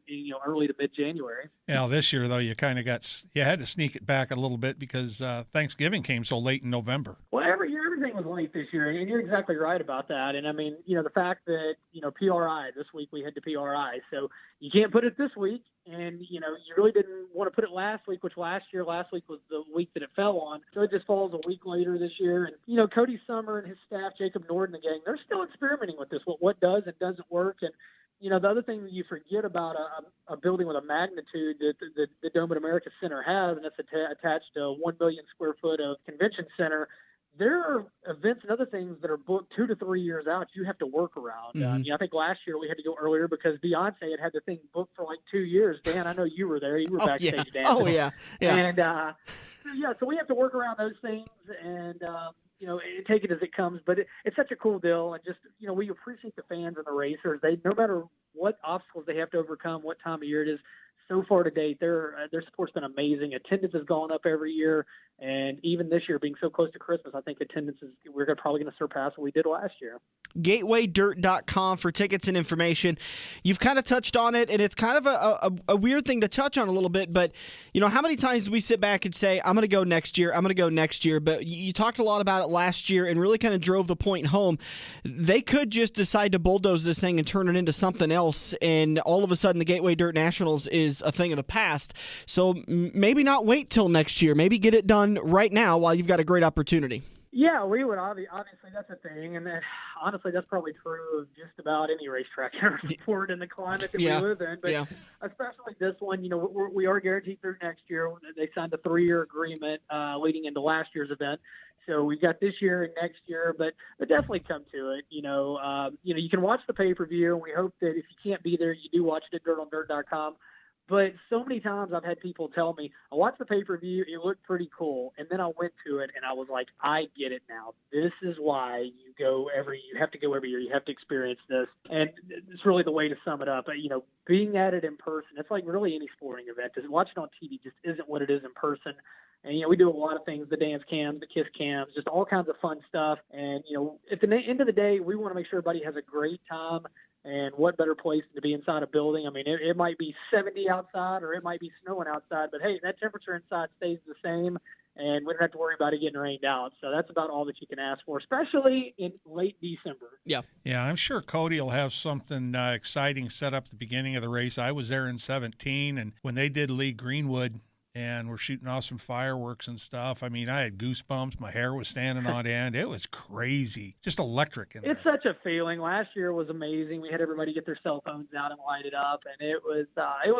early to mid-January. Yeah, this year though you kind of had to sneak it back a little bit because Thanksgiving came so late in November. Well, everything was late this year, and you're exactly right about that. And I mean, the fact that PRI this week we head to PRI, so you can't put it this week. And, you really didn't want to put it last week, which last week was the week that it fell on. So it just falls a week later this year. And, Cody Summer and his staff, Jacob Nord and the gang, they're still experimenting with this, what does and doesn't work. And, the other thing you forget about a building with a magnitude that the Dome at America Center has, and it's attached to 1 million square foot of convention center, there are events and other things that are booked 2 to 3 years out you have to work around. Mm-hmm. I think last year we had to go earlier because Beyonce had the thing booked for like 2 years. Dan, I know you were there. You were backstage dancing. Oh, yeah. And, so we have to work around those things and, take it as it comes. But it's such a cool deal. And just, we appreciate the fans and the racers. They, no matter what obstacles they have to overcome, what time of year it is, so far to date, their support's been amazing. Attendance has gone up every year, and even this year, being so close to Christmas, I think we're probably going to surpass what we did last year. GatewayDirt.com for tickets and information. You've kind of touched on it, and it's kind of a weird thing to touch on a little bit, but how many times do we sit back and say, I'm going to go next year, but you talked a lot about it last year and really kind of drove the point home. They could just decide to bulldoze this thing and turn it into something else, and all of a sudden the Gateway Dirt Nationals is a thing of the past. So maybe not wait till next year. Maybe get it done right now while you've got a great opportunity. Yeah, we would obviously that's a thing, and honestly, that's probably true of just about any racetrack in our sport and the climate that we live in. But especially this one, we are guaranteed through next year. They signed a 3-year agreement leading into last year's event, so we got this year and next year. But definitely come to it. You can watch the pay-per-view, and we hope that if you can't be there, you do watch it at dirtondirt.com. But so many times I've had people tell me, I watched the pay-per-view, it looked pretty cool, and then I went to it, and I was like, I get it now. This is why you have to go every year. You have to experience this. And it's really the way to sum it up. Being at it in person, it's like really any sporting event. Watching on TV just isn't what it is in person. And, we do a lot of things, the dance cams, the kiss cams, just all kinds of fun stuff. And, at the end of the day, we want to make sure everybody has a great time. And what better place to be inside a building? I mean, it might be 70 outside or it might be snowing outside, but hey, that temperature inside stays the same, and we don't have to worry about it getting rained out. So that's about all that you can ask for, especially in late December. Yeah. Yeah, I'm sure Cody will have something exciting set up at the beginning of the race. I was there in 17, and when they did Lee Greenwood and we're shooting off some fireworks and stuff. I mean, I had goosebumps. My hair was standing on end. It was crazy. Just electric in there. It's such a feeling. Last year was amazing. We had everybody get their cell phones out and light it up, and it was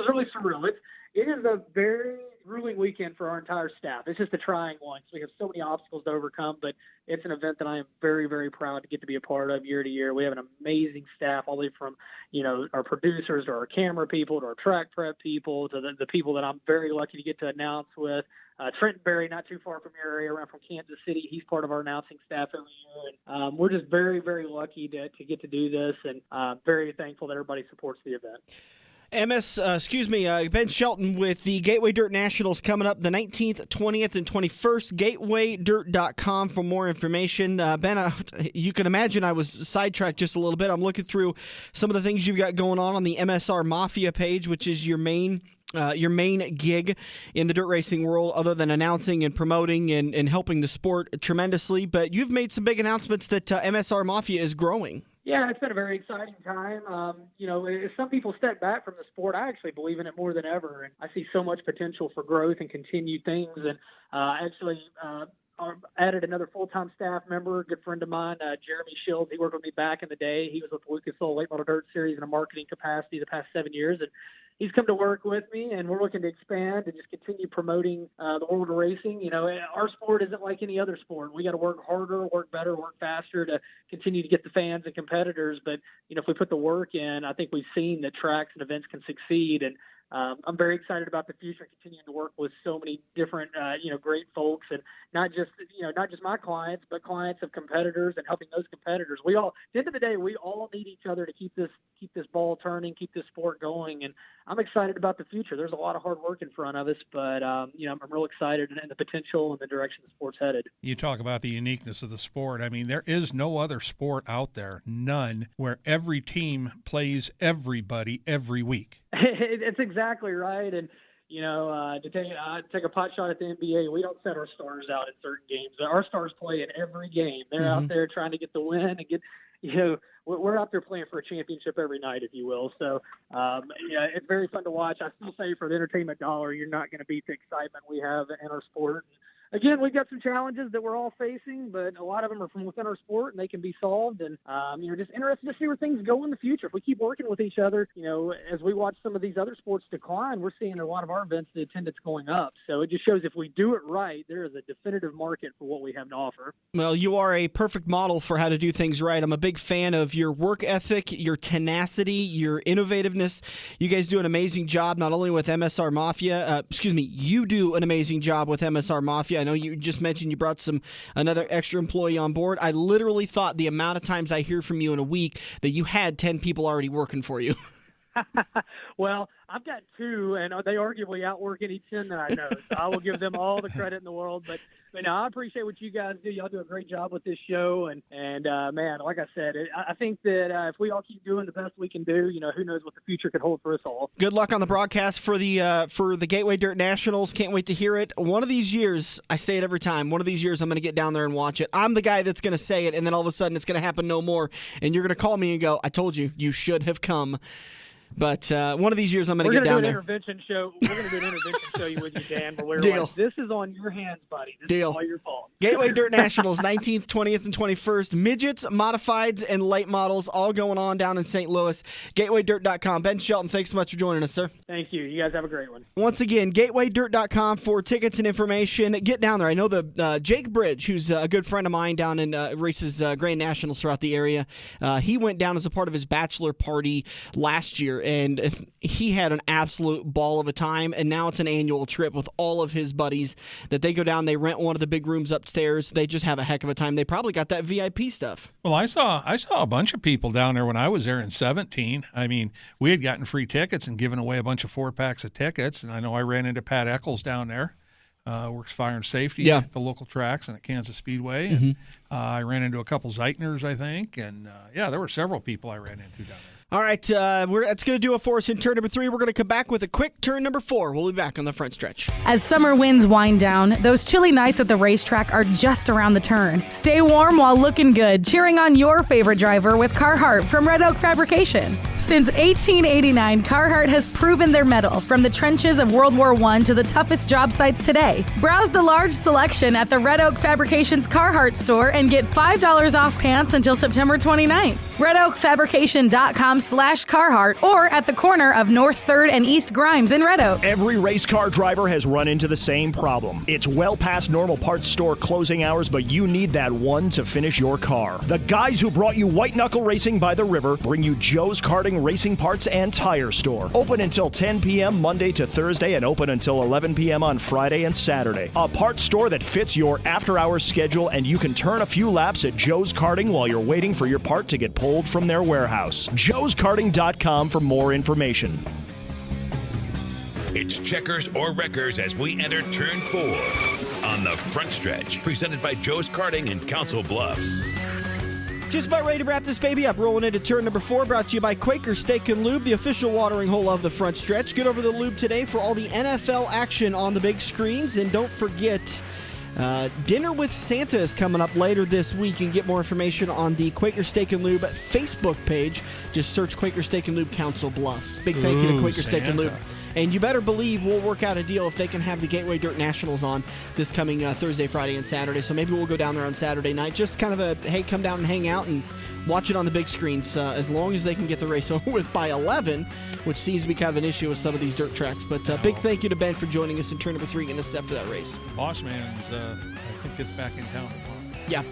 really surreal. It is a very grueling weekend for our entire staff. It's just a trying one. So we have so many obstacles to overcome, but it's an event that I am very, very proud to get to be a part of year to year. We have an amazing staff, all the way from, our producers to our camera people to our track prep people to the people that I'm very lucky to get to announce with. Trenton Berry, not too far from your area, around from Kansas City. He's part of our announcing staff every year. And we're just very, very lucky to get to do this, and very thankful that everybody supports the event. Ben Shelton with the Gateway Dirt Nationals coming up the 19th, 20th, and 21st. GatewayDirt.com for more information. Ben, you can imagine I was sidetracked just a little bit. I'm looking through some of the things you've got going on the MSR Mafia page, which is your main gig in the dirt racing world, other than announcing and promoting and helping the sport tremendously. But you've made some big announcements that MSR Mafia is growing. Yeah, it's been a very exciting time. As some people step back from the sport, I actually believe in it more than ever, and I see so much potential for growth and continued things. And added another full-time staff member, a good friend of mine, Jeremy Shields. He worked with me back in the day. He was with the Lucas Oil Late Model Dirt Series in a marketing capacity the past 7 years, and he's come to work with me, and we're looking to expand and just continue promoting the world of racing. Our sport isn't like any other sport. We got to work harder, work better, work faster to continue to get the fans and competitors. But, if we put the work in, I think we've seen that tracks and events can succeed. And I'm very excited about the future, continuing to work with so many different, great folks, and not just my clients, but clients of competitors, and helping those competitors. At the end of the day, we all need each other to keep this ball turning, keep this sport going. And I'm excited about the future. There's a lot of hard work in front of us, but I'm real excited and the potential and the direction the sport's headed. You talk about the uniqueness of the sport. I mean, there is no other sport out there, none, where every team plays everybody every week. It's exactly right. And, to take a pot shot at the NBA, we don't set our stars out in certain games. Our stars play in every game. They're out there trying to get the win and get, we're out there playing for a championship every night, if you will. So, it's very fun to watch. I still say for the entertainment dollar, you're not going to beat the excitement we have in our sport. Again, we've got some challenges that we're all facing, but a lot of them are from within our sport, and they can be solved. And just interested to see where things go in the future. If we keep working with each other, as we watch some of these other sports decline, we're seeing a lot of our events, the attendance going up. So it just shows if we do it right, there is a definitive market for what we have to offer. Well, you are a perfect model for how to do things right. I'm a big fan of your work ethic, your tenacity, your innovativeness. You guys do an amazing job, not only with MSR Mafia. You do an amazing job with MSR Mafia. I know you just mentioned you brought another extra employee on board. I literally thought the amount of times I hear from you in a week that you had 10 people already working for you. Well, I've got 2, and they arguably outwork any 10 that I know. So I will give them all the credit in the world. But no, I appreciate what you guys do. Y'all do a great job with this show. And man, like I said, I think that if we all keep doing the best we can do, who knows what the future could hold for us all. Good luck on the broadcast for the Gateway Dirt Nationals. Can't wait to hear it. One of these years, I say it every time, one of these years I'm going to get down there and watch it. I'm the guy that's going to say it, and then all of a sudden it's going to happen no more. And you're going to call me and go, I told you, you should have come. But one of these years, I'm going to get down there. We're going to do an intervention show with you, Dan. But Deal. This is on your hands, buddy. This Deal. is all your fault. Gateway Dirt Nationals, 19th, 20th, and 21st. Midgets, modifieds, and late models all going on down in St. Louis. GatewayDirt.com. Ben Shelton, thanks so much for joining us, sir. Thank you. You guys have a great one. Once again, GatewayDirt.com for tickets and information. Get down there. I know the Jake Bridge, who's a good friend of mine down in races Grand Nationals throughout the area. He went down as a part of his bachelor party last year, and he had an absolute ball of a time, and now it's an annual trip with all of his buddies that they go down, they rent one of the big rooms upstairs, they just have a heck of a time. They probably got that VIP stuff. Well, I saw a bunch of people down there when I was there in 2017. I mean, we had gotten free tickets and given away a bunch of 4-packs of tickets, and I know I ran into Pat Eccles down there. Works fire and safety at the local tracks and at Kansas Speedway. Mm-hmm. And, I ran into a couple Zeitners, I think, and there were several people I ran into down there. All right, that's going to do it for us in turn number 3. We're going to come back with a quick turn number 4. We'll be back on the front stretch. As summer winds wind down, those chilly nights at the racetrack are just around the turn. Stay warm while looking good, cheering on your favorite driver with Carhartt from Red Oak Fabrication. Since 1889, Carhartt has proven their mettle from the trenches of World War I to the toughest job sites today. Browse the large selection at the Red Oak Fabrications Carhartt store and get $5 off pants until September 29th. RedOakFabrication.com/Carhartt or at the corner of North 3rd and East Grimes in Red Oak. Every race car driver has run into the same problem. It's well past normal parts store closing hours, but you need that one to finish your car. The guys who brought you white knuckle racing by the river bring you Joe's Karting Racing Parts and Tire Store. Open until 10 p.m. Monday to Thursday and open until 11 p.m. on Friday and Saturday. A parts store that fits your after-hours schedule, and you can turn a few laps at Joe's Karting while you're waiting for your part to get pulled from their warehouse. joeskarting.com for more information. It's checkers or wreckers as we enter turn 4 on the front stretch, presented by Joe's Karting in Council Bluffs. Just about ready to wrap this baby up. Rolling into turn number 4, brought to you by Quaker Steak and Lube, the official watering hole of the front stretch. Get over to the Lube today for all the NFL action on the big screens. And don't forget, Dinner with Santa is coming up later this week. You can get more information on the Quaker Steak and Lube Facebook page. Just search Quaker Steak and Lube Council Bluffs. Big thank you to Quaker Steak and Lube. And you better believe we'll work out a deal if they can have the Gateway Dirt Nationals on this coming Thursday, Friday, and Saturday. So maybe we'll go down there on Saturday night. Just kind of a, hey, come down and hang out and watch it on the big screens as long as they can get the race over with by 11, which seems to be kind of an issue with some of these dirt tracks. But big thank you to Ben for joining us in turn number 3 and us set for that race. Boss Man's, I think, gets back in town tomorrow. Yeah.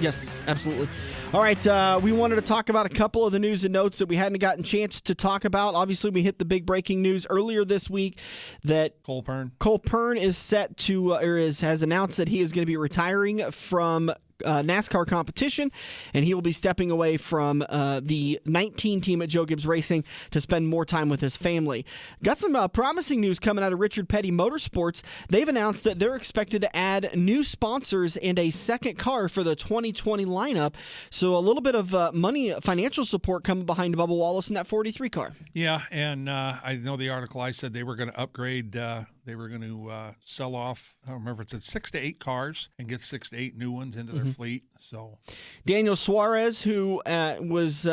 Yes, absolutely. All right. We wanted to talk about a couple of the news and notes that we hadn't gotten a chance to talk about. Obviously, we hit the big breaking news earlier this week that Cole Pern is set to, has announced that he is going to be retiring from NASCAR competition, and he will be stepping away from the 19 team at Joe Gibbs Racing to spend more time with his family. Got some promising news coming out of Richard Petty Motorsports. They've announced that they're expected to add new sponsors and a second car for the 2020 lineup. So a little bit of financial support coming behind Bubba Wallace in that 43 car. Yeah, and I know the article I said they were going to upgrade. They were going to sell off, I don't remember if it said 6 to 8 cars and get 6 to 8 new ones into their fleet. So Daniel Suarez, who was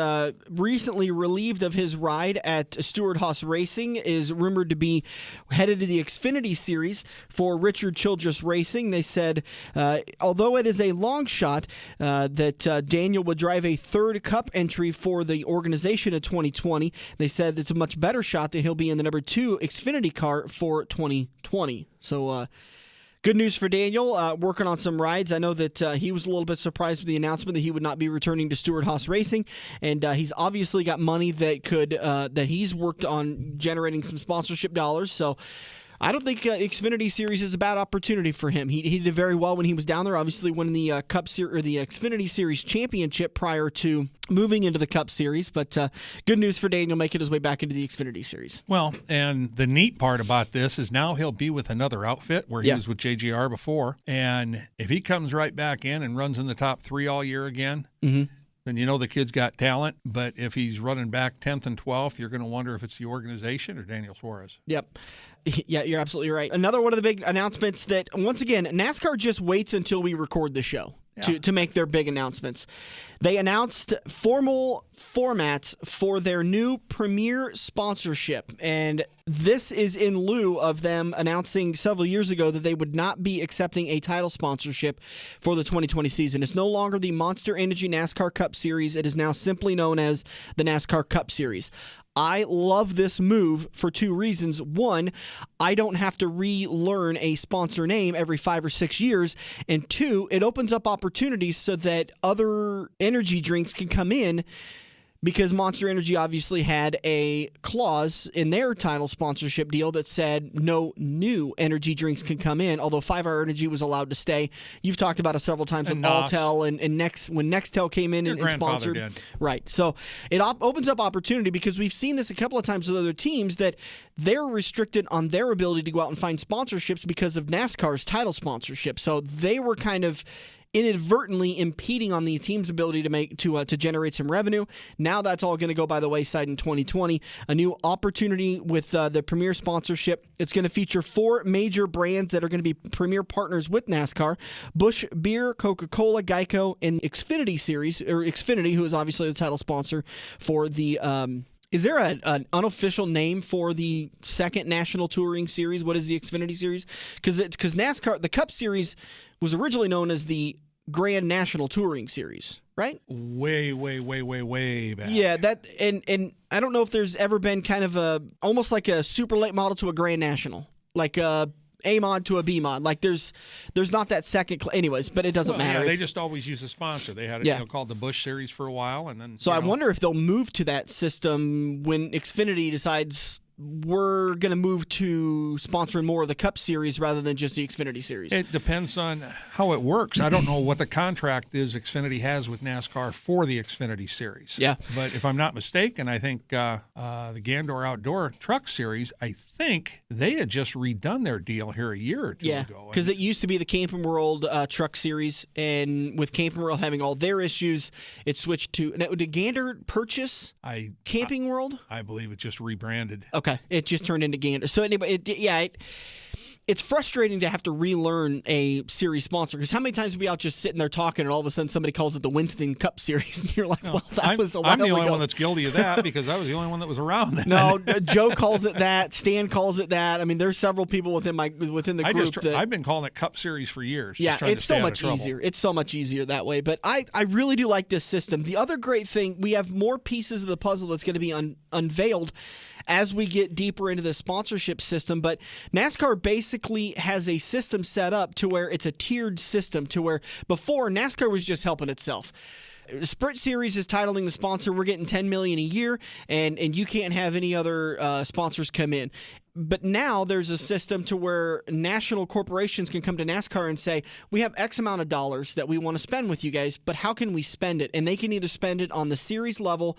recently relieved of his ride at Stewart-Haas Racing, is rumored to be headed to the Xfinity Series for Richard Childress Racing. They said, although it is a long shot, that Daniel would drive a third Cup entry for the organization in 2020. They said it's a much better shot that he'll be in the number 2 Xfinity car for 2020. So good news for Daniel, working on some rides. I know that he was a little bit surprised with the announcement that he would not be returning to Stewart-Haas Racing, and he's obviously got money that could that he's worked on generating some sponsorship dollars. So I don't think Xfinity Series is a bad opportunity for him. He did very well when he was down there, obviously winning the Cup Series or the Xfinity Series championship prior to moving into the Cup Series. But good news for Daniel making his way back into the Xfinity Series. Well, and the neat part about this is now he'll be with another outfit where he was with JGR before. And if he comes right back in and runs in the top 3 all year again, then you know the kid's got talent. But if he's running back 10th and 12th, you're going to wonder if it's the organization or Daniel Suarez. Yep. Yeah, you're absolutely right. Another one of the big announcements that, once again, NASCAR just waits until we record the show to make their big announcements. They announced formal formats for their new premier sponsorship, and this is in lieu of them announcing several years ago that they would not be accepting a title sponsorship for the 2020 season. It's no longer the Monster Energy NASCAR Cup Series. It is now simply known as the NASCAR Cup Series. I love this move for 2 reasons. One, I don't have to relearn a sponsor name every 5 or 6 years. And 2, it opens up opportunities so that other energy drinks can come in, because Monster Energy obviously had a clause in their title sponsorship deal that said no new energy drinks can come in, although 5-Hour Energy was allowed to stay. You've talked about it several times with Alltel and when Nextel came in and sponsored. Did. Right. So it opens up opportunity, because we've seen this a couple of times with other teams that they're restricted on their ability to go out and find sponsorships because of NASCAR's title sponsorship. So they were kind of inadvertently impeding on the team's ability to generate some revenue. Now that's all going to go by the wayside in 2020. A new opportunity with the premier sponsorship. It's going to feature 4 major brands that are going to be premier partners with NASCAR: Busch Beer, Coca-Cola, Geico, and Xfinity Series, or Xfinity, who is obviously the title sponsor for the Is there an unofficial name for the second National Touring Series? What is the Xfinity Series? Because NASCAR, the Cup Series was originally known as the Grand National Touring Series, right? Way back. Yeah, that and I don't know if there's ever been kind of almost like a super late model to a Grand National, like a mod to a B mod. Like there's not that second. Anyways, but it doesn't matter. Yeah, they just always use a sponsor. They had it called the Busch Series for a while, and then. So I wonder if they'll move to that system when Xfinity decides we're going to move to sponsoring more of the Cup Series rather than just the Xfinity Series. It depends on how it works. I don't know what the contract is Xfinity has with NASCAR for the Xfinity Series. Yeah. But if I'm not mistaken, I think the Gandor Outdoor Truck Series, I think they had just redone their deal here a year or two ago. Because it used to be the Camping World Truck Series, and with Camping World having all their issues, it switched to. Now, did Gander purchase Camping World? I believe it just rebranded. Okay, it just turned into Gander. So anyway, it's frustrating to have to relearn a series sponsor, because how many times have we out just sitting there talking and all of a sudden somebody calls it the Winston Cup Series and you're like, that was a while I'm the only ago. one that's guilty of that because I was the only one that was around then. No, Joe calls it that. Stan calls it that. I mean, there's several people within the group I've been calling it Cup Series for years. Yeah, it's so much easier. It's so much easier that way. But I really do like this system. The other great thing, we have more pieces of the puzzle that's going to be unveiled as we get deeper into the sponsorship system. But NASCAR basically has a system set up to where it's a tiered system, to where before NASCAR was just helping itself. Sprint Series is titling the sponsor, we're getting $10 million a year, and you can't have any other sponsors come in. But now there's a system to where national corporations can come to NASCAR and say, we have X amount of dollars that we want to spend with you guys, but how can we spend it? And they can either spend it on the series level,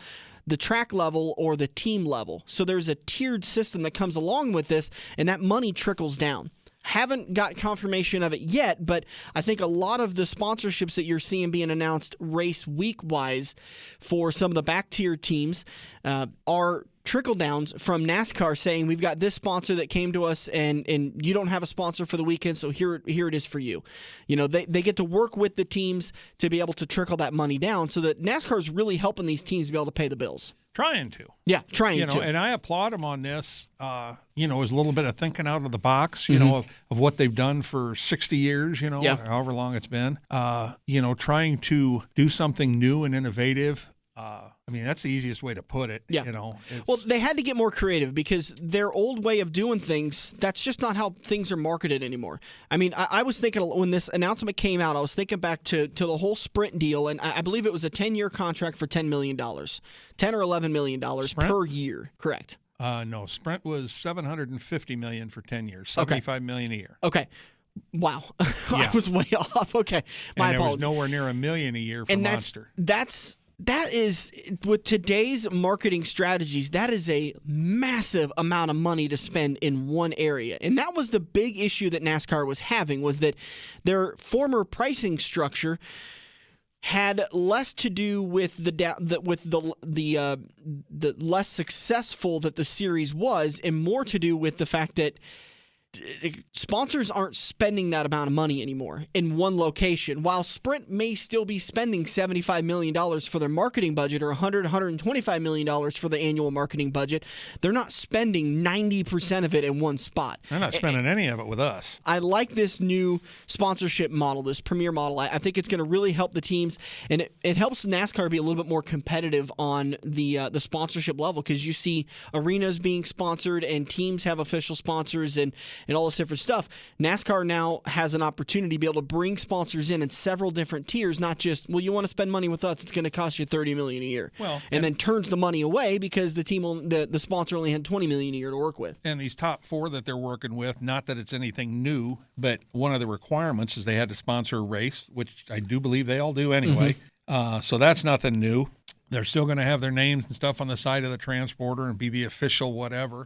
the track level, or the team level. So there's a tiered system that comes along with this, and that money trickles down. Haven't got confirmation of it yet, but I think a lot of the sponsorships that you're seeing being announced race week-wise for some of the back-tier teams are trickle-downs from NASCAR saying, we've got this sponsor that came to us, and you don't have a sponsor for the weekend, so here it is for you. You know, they get to work with the teams to be able to trickle that money down, so that NASCAR is really helping these teams be able to pay the bills. Trying to. Yeah, trying to. And I applaud them on this. As a little bit of thinking out of the box, of what they've done for 60 years, however long it's been. Trying to do something new and innovative. That's the easiest way to put it. Yeah. Well, they had to get more creative because their old way of doing things, that's just not how things are marketed anymore. I mean, I was thinking when this announcement came out, I was thinking back to the whole Sprint deal, and I believe it was a 10-year contract for $10 million. $10 or $11 million per year, correct? No, Sprint was $750 million for 10 years, $75 million a year. Okay. Wow. Yeah. I was way off. Okay. My and there apologies. was nowhere near $1 million a year for Monster. That is, with today's marketing strategies, that is a massive amount of money to spend in one area. And that was the big issue that NASCAR was having, was that their former pricing structure had less to do with the less successful that the series was, and more to do with the fact that sponsors aren't spending that amount of money anymore in one location. While Sprint may still be spending $75 million for their marketing budget, or $125 million for the annual marketing budget, they're not spending 90% of it in one spot. They're not spending any of it with us. I like this new sponsorship model, this premier model. I think it's going to really help the teams, and it helps NASCAR be a little bit more competitive on the sponsorship level, because you see arenas being sponsored and teams have official sponsors and all this different stuff. NASCAR now has an opportunity to be able to bring sponsors in several different tiers, not just, well, you want to spend money with us, it's going to cost you $30 million a year. Well, and then turns the money away because the sponsor only had $20 million a year to work with. And these top four that they're working with, not that it's anything new, but one of the requirements is they had to sponsor a race, which I do believe they all do anyway. So that's nothing new. They're still going to have their names and stuff on the side of the transporter and be the official whatever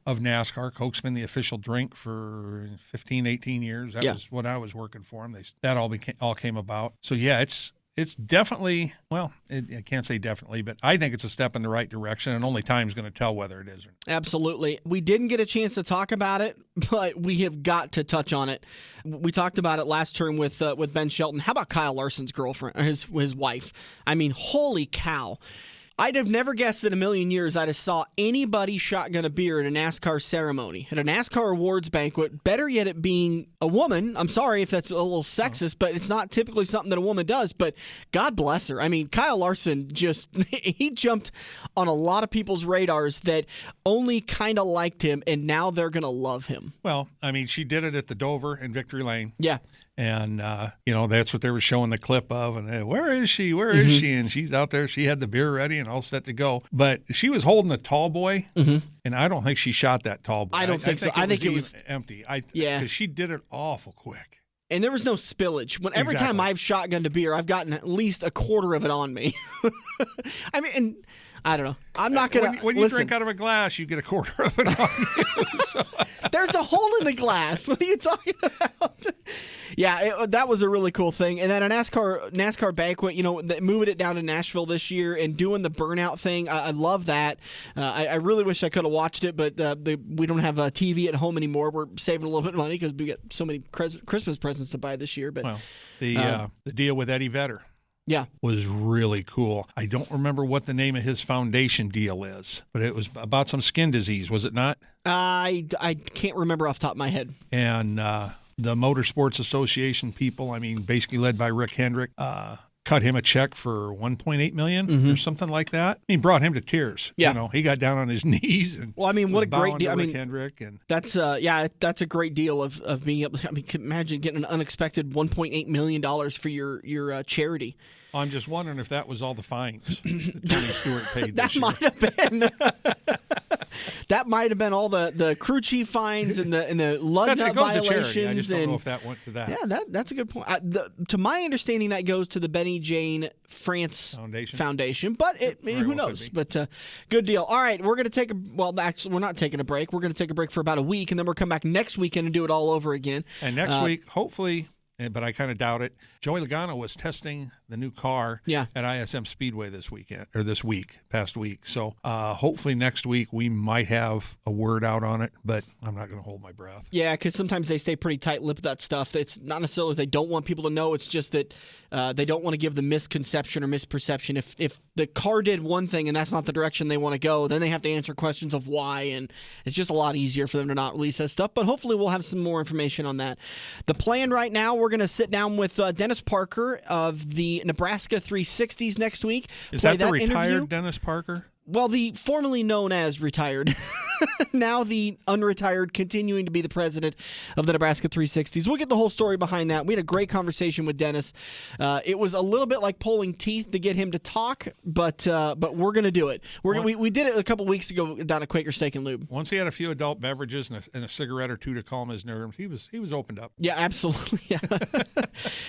of NASCAR. Coke's been the official drink for 15, 18 years. That was what I was working for them. That all came about. So, yeah, it's definitely, well, I can't say definitely, but I think it's a step in the right direction, and only time's going to tell whether it is or not. Absolutely. We didn't get a chance to talk about it, but we have got to touch on it. We talked about it last term with Ben Shelton. How about Kyle Larson's girlfriend, his wife? I mean, holy cow. I'd have never guessed in a million years I'd have saw anybody shotgun a beer at a NASCAR ceremony, at a NASCAR awards banquet, better yet it being a woman. I'm sorry if that's a little sexist, but it's not typically something that a woman does, but God bless her. I mean, Kyle Larson he jumped on a lot of people's radars that only kind of liked him, and now they're going to love him. Well, I mean, she did it at the Dover in Victory Lane. Yeah. And, that's what they were showing the clip of. And where is she? Where is she? And she's out there. She had the beer ready and all set to go. But she was holding a tall boy, and I don't think she shot that tall boy. I don't think so. I think it was empty. Yeah. Because she did it awful quick. And there was no spillage. Every time I've shotgunned a beer, I've gotten at least a quarter of it on me. I mean, and I don't know. I'm not going to. When you drink out of a glass, you get a quarter of it on you. So. There's a hole in the glass. What are you talking about? Yeah, that was a really cool thing. And then a NASCAR banquet, moving it down to Nashville this year and doing the burnout thing. I love that. I really wish I could have watched it, but we don't have a TV at home anymore. We're saving a little bit of money because we got so many Christmas presents to buy this year. But the deal with Eddie Vedder. Yeah. Was really cool. I don't remember what the name of his foundation deal is, but it was about some skin disease, was it not? I can't remember off the top of my head. And the Motorsports Association people, I mean, basically led by Rick Hendrick, cut him a check for $1.8 million or something like that. I mean, brought him to tears. Yeah. He got down on his knees. And well, I mean, what a great deal. I mean, Hendrick and that's a great deal of being able. I mean, imagine getting an unexpected $1.8 million for your charity. I'm just wondering if that was all the fines that Tony Stewart paid that this year. Might have been. That might have been all the crew chief fines and the lug nut violations. I just don't know if that went to that. Yeah, that's a good point. To my understanding, that goes to the Benny Jane France Foundation, but who knows? But good deal. All right, we're going to take actually, we're not taking a break. We're going to take a break for about a week, and then we'll come back next weekend and do it all over again. And next week, hopefully, but I kind of doubt it, Joey Logano was testing the new car at ISM Speedway past week. So hopefully next week we might have a word out on it, but I'm not going to hold my breath. Yeah, because sometimes they stay pretty tight-lipped with that stuff. It's not necessarily they don't want people to know. It's just that they don't want to give the misconception or misperception. If the car did one thing and that's not the direction they want to go, then they have to answer questions of why, and it's just a lot easier for them to not release that stuff. But hopefully we'll have some more information on that. The plan right now, we're going to sit down with Dennis Parker of the Nebraska 360s next week. Is that the retired Dennis Parker? Well, the formerly known as retired, now the unretired, continuing to be the president of the Nebraska 360s. We'll get the whole story behind that. We had a great conversation with Dennis. It was a little bit like pulling teeth to get him to talk, but we're going to do it. We did it a couple weeks ago down at Quaker Steak and Lube. Once he had a few adult beverages and a cigarette or two to calm his nerves, he was opened up. Yeah, absolutely. Yeah.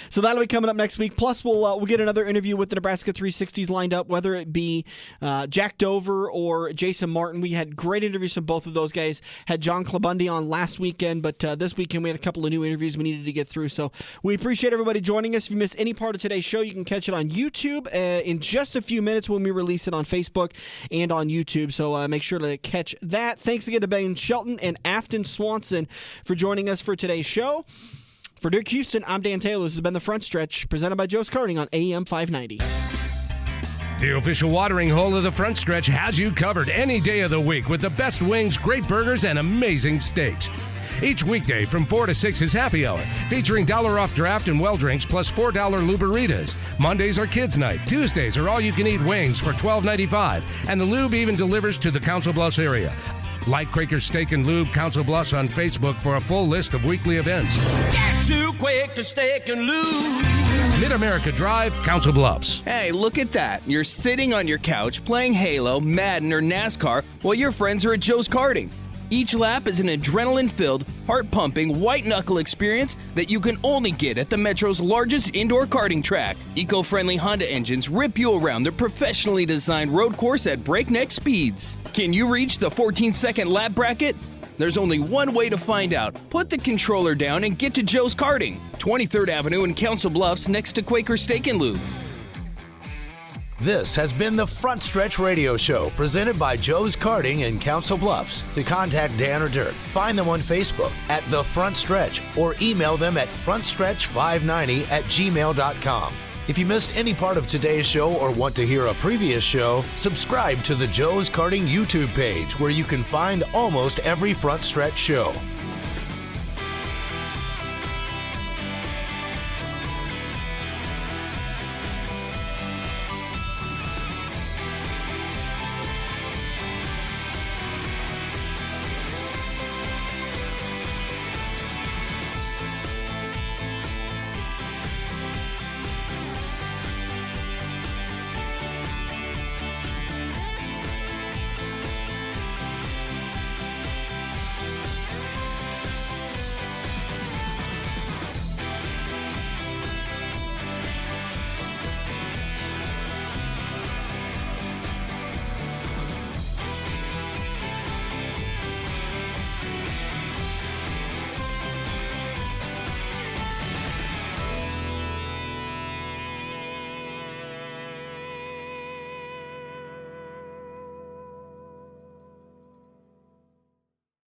So that'll be coming up next week. Plus, we'll get another interview with the Nebraska 360s lined up, whether it be Jack Dover or Jason Martin. We had great interviews from both of those guys. Had John Clabundi on last weekend, but this weekend we had a couple of new interviews we needed to get through. So we appreciate everybody joining us. If you missed any part of today's show, you can catch it on YouTube in just a few minutes when we release it on Facebook and on YouTube. So make sure to catch that. Thanks again to Ben Shelton and Afton Swanson for joining us for today's show. For Dirk Houston, I'm Dan Taylor. This has been The Front Stretch, presented by Joe's Karting on AM 590. The official watering hole of The Front Stretch has you covered any day of the week with the best wings, great burgers, and amazing steaks. Each weekday from 4 to 6 is happy hour, featuring $1 off draft and well drinks plus $4 Luberitas. Mondays are kids' night. Tuesdays are all-you-can-eat wings for $12.95, and the lube even delivers to the Council Bluffs area. Like Quaker Steak and Lube Council Bluffs on Facebook for a full list of weekly events. Get to Quaker Steak and Lube. Mid-America Drive, Council Bluffs. Hey, look at that. You're sitting on your couch playing Halo, Madden, or NASCAR while your friends are at Joe's Karting. Each lap is an adrenaline-filled, heart-pumping, white-knuckle experience that you can only get at the Metro's largest indoor karting track. Eco-friendly Honda engines rip you around the professionally designed road course at breakneck speeds. Can you reach the 14-second lap bracket? There's only one way to find out. Put the controller down and get to Joe's Karting, 23rd Avenue in Council Bluffs next to Quaker Steak and Lube. This has been the Front Stretch Radio Show, presented by Joe's Karting in Council Bluffs. To contact Dan or Dirk, find them on Facebook at The Front Stretch or email them at frontstretch590@gmail.com. If you missed any part of today's show or want to hear a previous show, subscribe to the Joe's Karting YouTube page where you can find almost every Front Stretch show.